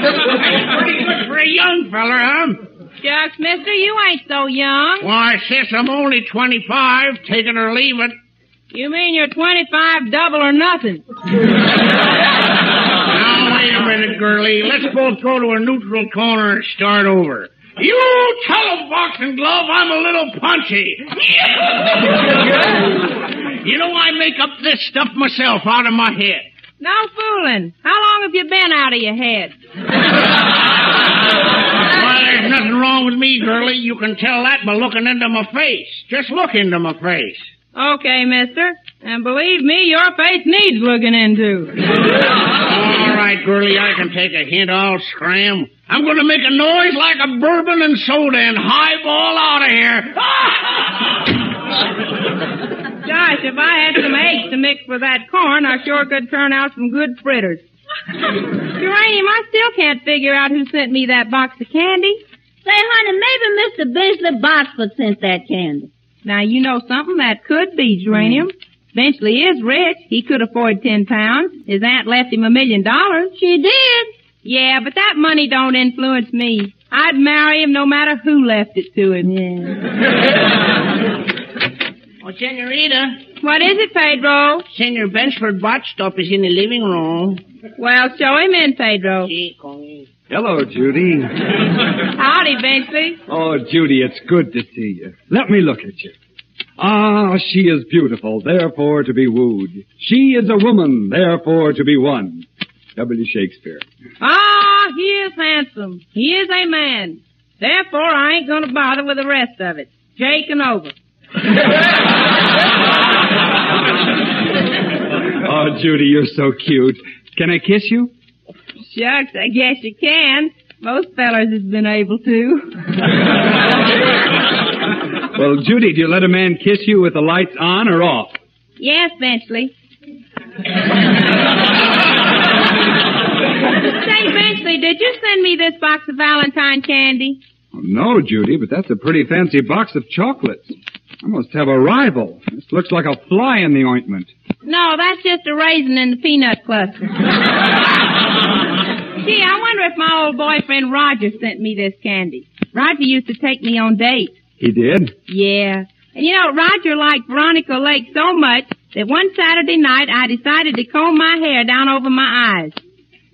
That's pretty good for a young feller, huh? Shucks, mister, you ain't so young. Why, sis, I'm only 25, take it or leave it. You mean you're 25, double or nothing? Now, wait a minute, girlie. Let's both go to a neutral corner and start over. You tell 'em, boxing glove, I'm a little punchy. You know, I make up this stuff myself out of my head. No fooling. How long have you been out of your head? Well, there's nothing wrong with me, girlie. You can tell that by looking into my face. Just look into my face. Okay, mister. And believe me, your face needs looking into. All right, girlie, I can take a hint. I'll scram. I'm going to make a noise like a bourbon and soda and highball out of here. Gosh, if I had some eggs to mix with that corn, I sure could turn out some good fritters. Uranium, I still can't figure out who sent me that box of candy. Say, honey, maybe Mr. Benchley Boxford sent that candy. Now, you know something? That could be, Geranium. Benchley is rich. He could afford 10 pounds. His aunt left him $1 million. She did. Yeah, but that money don't influence me. I'd marry him no matter who left it to him. Yeah. Oh, Senorita. What is it, Pedro? Senor Benchford Botstop is in the living room. Well, show him in, Pedro. Hello, Judy. Howdy, Benchley. Oh, Judy, it's good to see you. Let me look at you. Ah, she is beautiful, therefore to be wooed. She is a woman, therefore to be won. W. Shakespeare. Ah, he is handsome. He is a man. Therefore, I ain't gonna bother with the rest of it. J. Canova. Oh, Judy, you're so cute. Can I kiss you? Shucks, I guess you can. Most fellers has been able to. Well, Judy, do you let a man kiss you with the lights on or off? Yes, Benchley. Say, Benchley, did you send me this box of Valentine candy? Oh, no, Judy, but that's a pretty fancy box of chocolates. I must have a rival. This looks like a fly in the ointment. No, that's just a raisin in the peanut cluster. Gee, I wonder if my old boyfriend Roger sent me this candy. Roger used to take me on dates. He did? Yeah. And you know, Roger liked Veronica Lake so much that one Saturday night I decided to comb my hair down over my eyes.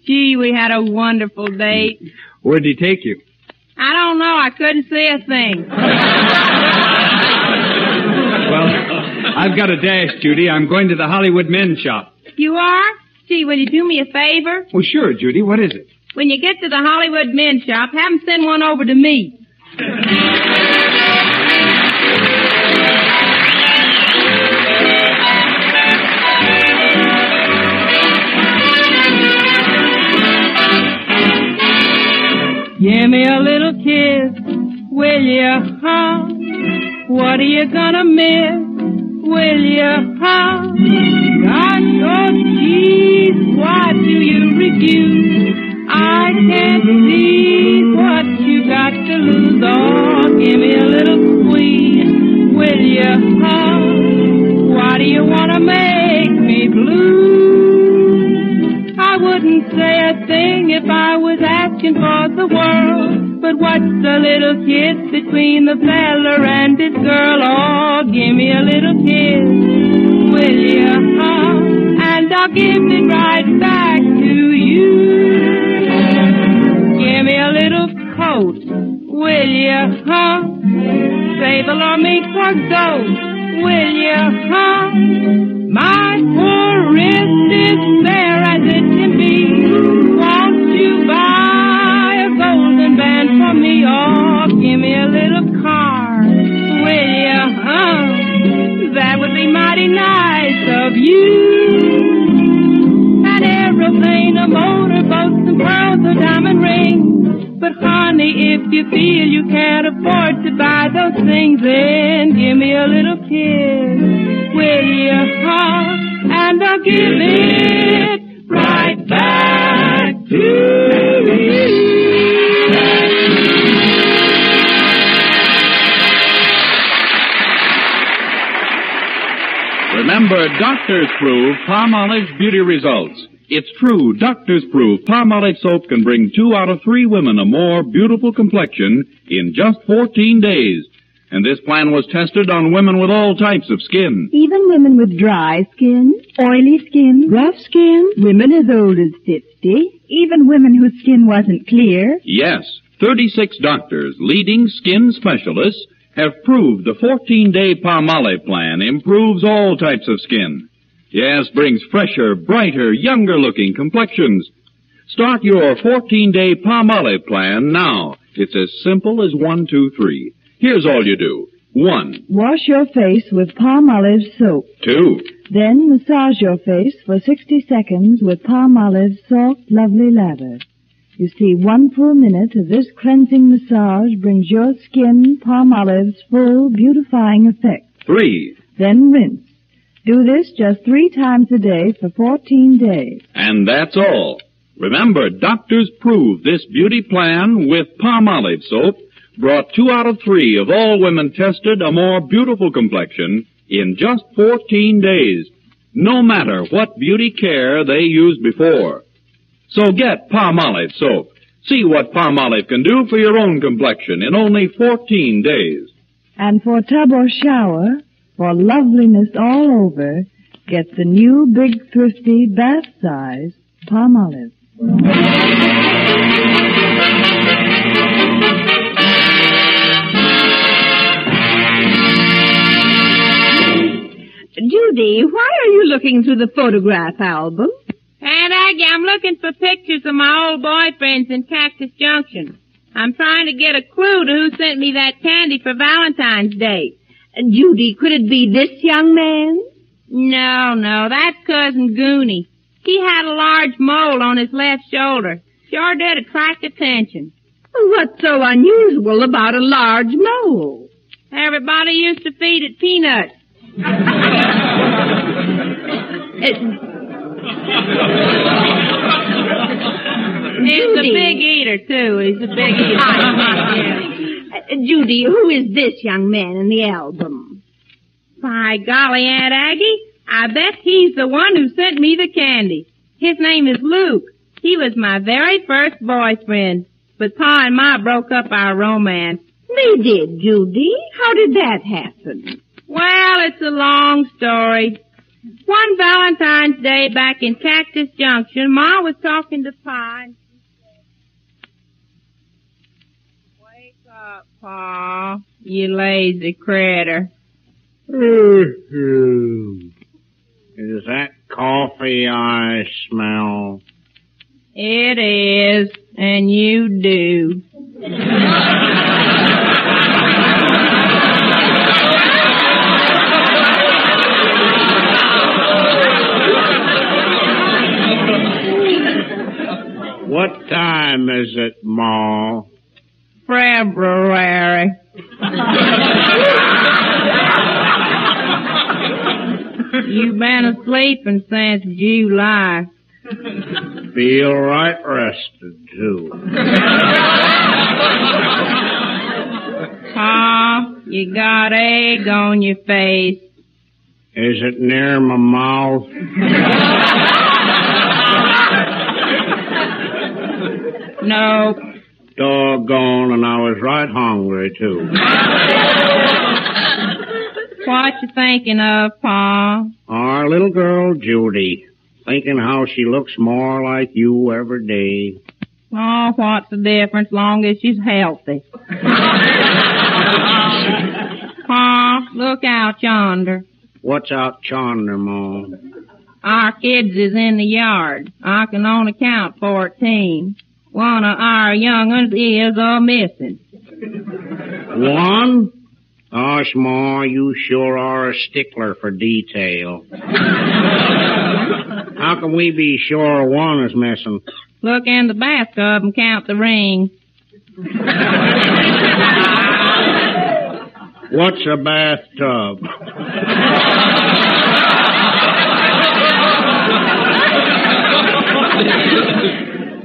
Gee, we had a wonderful date. Where'd he take you? I don't know. I couldn't see a thing. Well, I've got a dash, Judy. I'm going to the Hollywood men's shop. You are? Gee, will you do me a favor? Well, sure, Judy. What is it? When you get to the Hollywood men's shop, have them send one over to me. Give me a little kiss, will ya, huh? What are you gonna miss, will ya, huh? Gosh, oh geez, why do you refuse? I can't see what you got to lose. Oh, give me a little squeeze, will ya, huh? Why do you wanna make me blue? I wouldn't say a thing if I was asking for the world. But what's a little kiss between the fella and his girl? Oh, give me a little kiss, will ya, huh? And I'll give it right back to you. Give me a little coat, will ya, huh? Sable or mink or goat, will ya, huh? My poor wrist is bare as it can be. Won't you buy a golden band for me? Oh, give me a little car, will ya, huh? That would be mighty nice of you. An aeroplane, a motorboat, some pearls, a diamond ring. But honey, if you feel you can't afford to buy those things, then give me a little kiss, will ya, huh? And I'll give it right back to you. Remember, doctors prove Palmolive's beauty results. It's true, doctors prove Palmolive soap can bring 2 out of 3 women a more beautiful complexion in just 14 days. And this plan was tested on women with all types of skin. Even women with dry skin, oily skin, rough skin, women as old as 50, even women whose skin wasn't clear. Yes, 36 doctors, leading skin specialists, have proved the 14-day Palmolive plan improves all types of skin. Yes, brings fresher, brighter, younger-looking complexions. Start your 14-day Palmolive plan now. It's as simple as 1, 2, 3. Here's all you do. 1. Wash your face with Palmolive soap. 2. Then massage your face for 60 seconds with Palmolive soft, lovely lather. You see, 1 full minute of this cleansing massage brings your skin Palmolive's full beautifying effect. 3. Then rinse. Do this just 3 times a day for 14 days. And that's all. Remember, doctors prove this beauty plan with Palmolive soap brought 2 out of 3 of all women tested a more beautiful complexion in just 14 days, no matter what beauty care they used before. So get Palmolive soap. See what Palmolive can do for your own complexion in only 14 days. And for tub or shower, for loveliness all over, get the new Big Thrifty bath size Palmolive. Judy, why are you looking through the photograph album? Aunt Aggie, I'm looking for pictures of my old boyfriends in Cactus Junction. I'm trying to get a clue to who sent me that candy for Valentine's Day. Judy, could it be this young man? No, that's Cousin Goonie. He had a large mole on his left shoulder. Sure did attract attention. What's so unusual about a large mole? Everybody used to feed it peanuts. He's a big eater, too. He's a big eater. Judy, who is this young man in the album? By golly, Aunt Aggie, I bet he's the one who sent me the candy. His name is Luke. He was my very first boyfriend. But Pa and Ma broke up our romance. They did, Judy. How did that happen? Well, it's a long story. One Valentine's Day back in Cactus Junction, Ma was talking to Pa. Wake up, Pa, you lazy critter. Is that coffee I smell? It is, and you do. What time is it, Ma? February. You've been asleeping since July. Feel right rested, too. Pa, you got egg on your face. Is it near my mouth? Nope. Doggone, and I was right hungry, too. What you thinking of, Pa? Our little girl, Judy. Thinking how she looks more like you every day. Oh, what's the difference, long as she's healthy? Pa, look out yonder. What's out yonder, Ma? Our kids is in the yard. I can only count 14. One of our young uns is missing. One? Gosh, Ma, you sure are a stickler for detail. How can we be sure one is missing? Look in the bathtub and count the rings. What's a bathtub?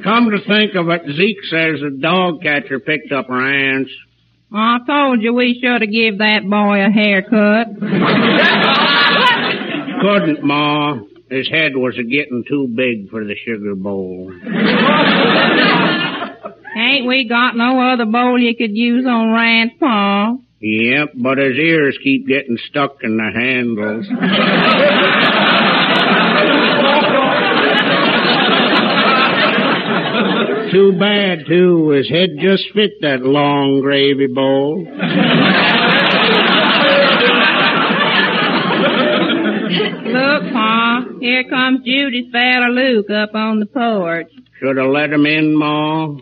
Come to think of it, Zeke says the dog catcher picked up her hands. I told you we should have give that boy a haircut. Couldn't, Ma. His head was a-getting too big for the sugar bowl. Ain't we got no other bowl you could use on ranch, Pa? Yep, but his ears keep getting stuck in the handles. Too bad, too. His head just fit that long gravy bowl. Look, Pa, here comes Judy's fella Luke up on the porch. Should have let him in, Ma.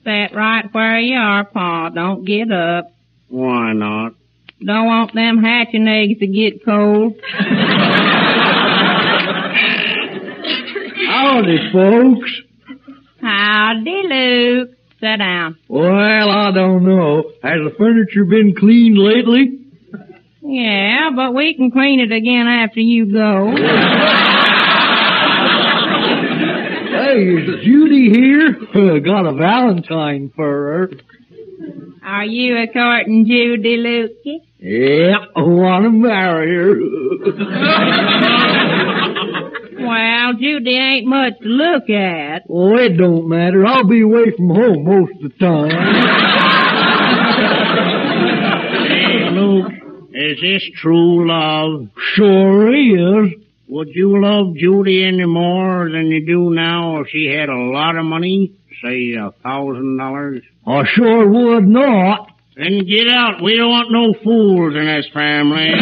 Sit right where you are, Pa. Don't get up. Why not? Don't want them hatching eggs to get cold. Howdy, folks. Howdy, Luke. Sit down. Well, I don't know. Has the furniture been cleaned lately? Yeah, but we can clean it again after you go. Hey, is Judy here? Got a Valentine for her. Are you a courting Judy, Yeah, I want to marry her. Well, Judy ain't much to look at. Oh, it don't matter. I'll be away from home most of the time. Hey, Luke, is this true love? Sure is. Would you love Judy any more than you do now if she had a lot of money? Say $1,000? I sure would not. Then get out. We don't want no fools in this family.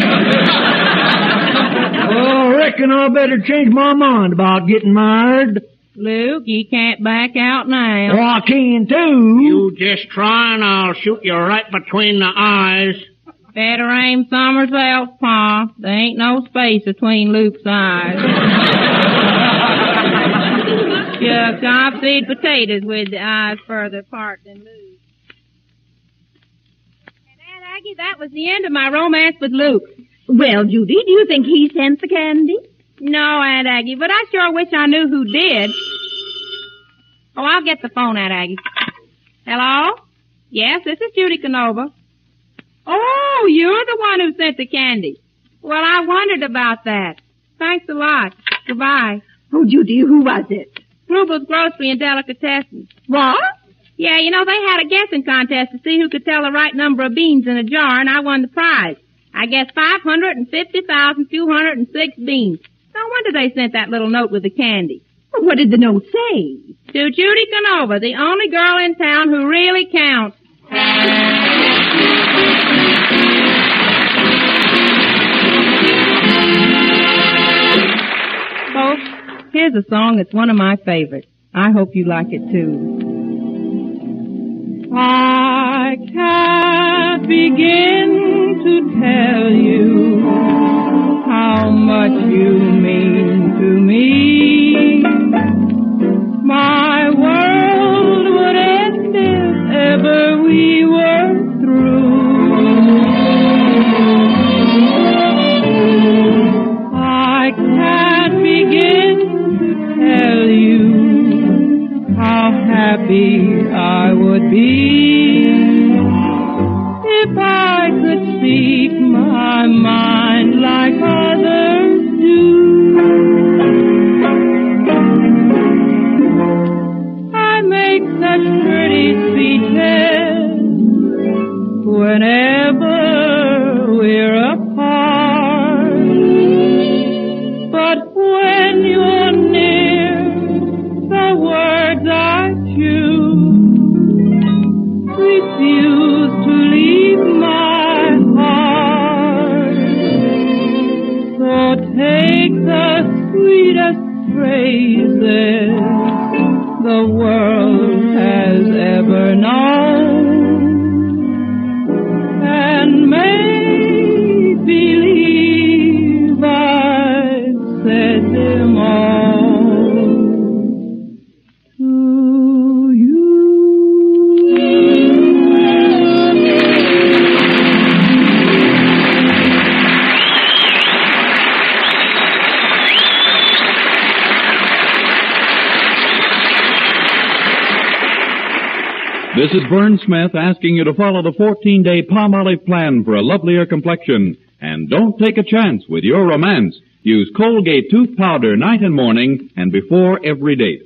I reckon I better change my mind about getting married. Luke, you can't back out now. Oh, I can too. You just try and I'll shoot you right between the eyes. Better aim somewhere else, Pa. There ain't no space between Luke's eyes. Shucks, I've seen potatoes with the eyes further apart than Luke. And Aunt Aggie, that was the end of my romance with Luke. Well, Judy, do you think he sent the candy? No, Aunt Aggie, but I sure wish I knew who did. Oh, I'll get the phone, Aunt Aggie. Hello? Yes, this is Judy Canova. Oh, you're the one who sent the candy. Well, I wondered about that. Thanks a lot. Goodbye. Oh, Judy, who was it? Rubel's Grocery and Delicatessen. What? Yeah, you know, they had a guessing contest to see who could tell the right number of beans in a jar, and I won the prize. I guessed 550,206 beans. No wonder they sent that little note with the candy. Well, what did the note say? To Judy Canova, the only girl in town who really counts. Folks, here's a song that's one of my favorites. I hope you like it too. I can't begin to tell you how much you mean to me. My world would end if ever we were through. I can't begin to tell you how happy I would be if I could speak my mind like others do. I make such pretty speeches whenever we're apart, but when you're near, the words I choose refuse to leave my heart. So take the sweetest phrases the world has ever known and make believe I've said them all to you. This is Vern Smith asking you to follow the 14-day Palmolive plan for a lovelier complexion. And don't take a chance with your romance. Use Colgate tooth powder night and morning and before every date.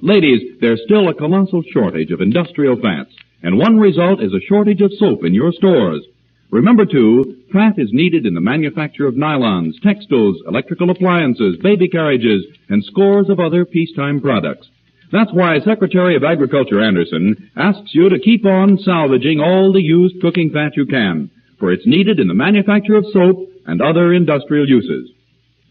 Ladies, there's still a colossal shortage of industrial fats, and one result is a shortage of soap in your stores. Remember, too, fat is needed in the manufacture of nylons, textiles, electrical appliances, baby carriages, and scores of other peacetime products. That's why Secretary of Agriculture Anderson asks you to keep on salvaging all the used cooking fat you can, for it's needed in the manufacture of soap and other industrial uses.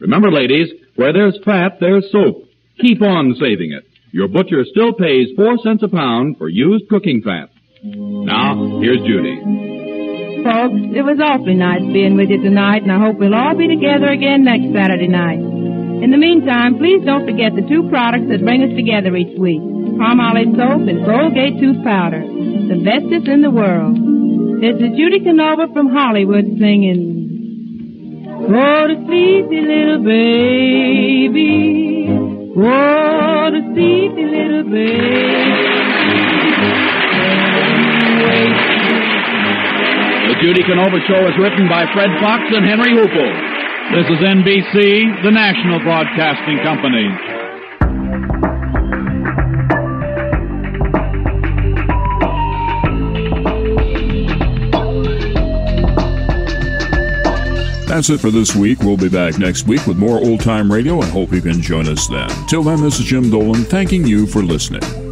Remember, ladies, where there's fat, there's soap. Keep on saving it. Your butcher still pays 4 cents a pound for used cooking fat. Now, here's Judy. Folks, it was awfully nice being with you tonight, and I hope we'll all be together again next Saturday night. In the meantime, please don't forget the 2 products that bring us together each week. Palmolive soap and Colgate tooth powder. The bestest in the world. This is Judy Canova from Hollywood singing, go to sleepy little baby, go to sleepy little baby. The Judy Canova Show is written by Fred Fox and Henry Hoople. This is NBC, the national broadcasting company. That's it for this week. We'll be back next week with more old-time radio and hope you can join us then. Till then, this is Jim Dolan thanking you for listening.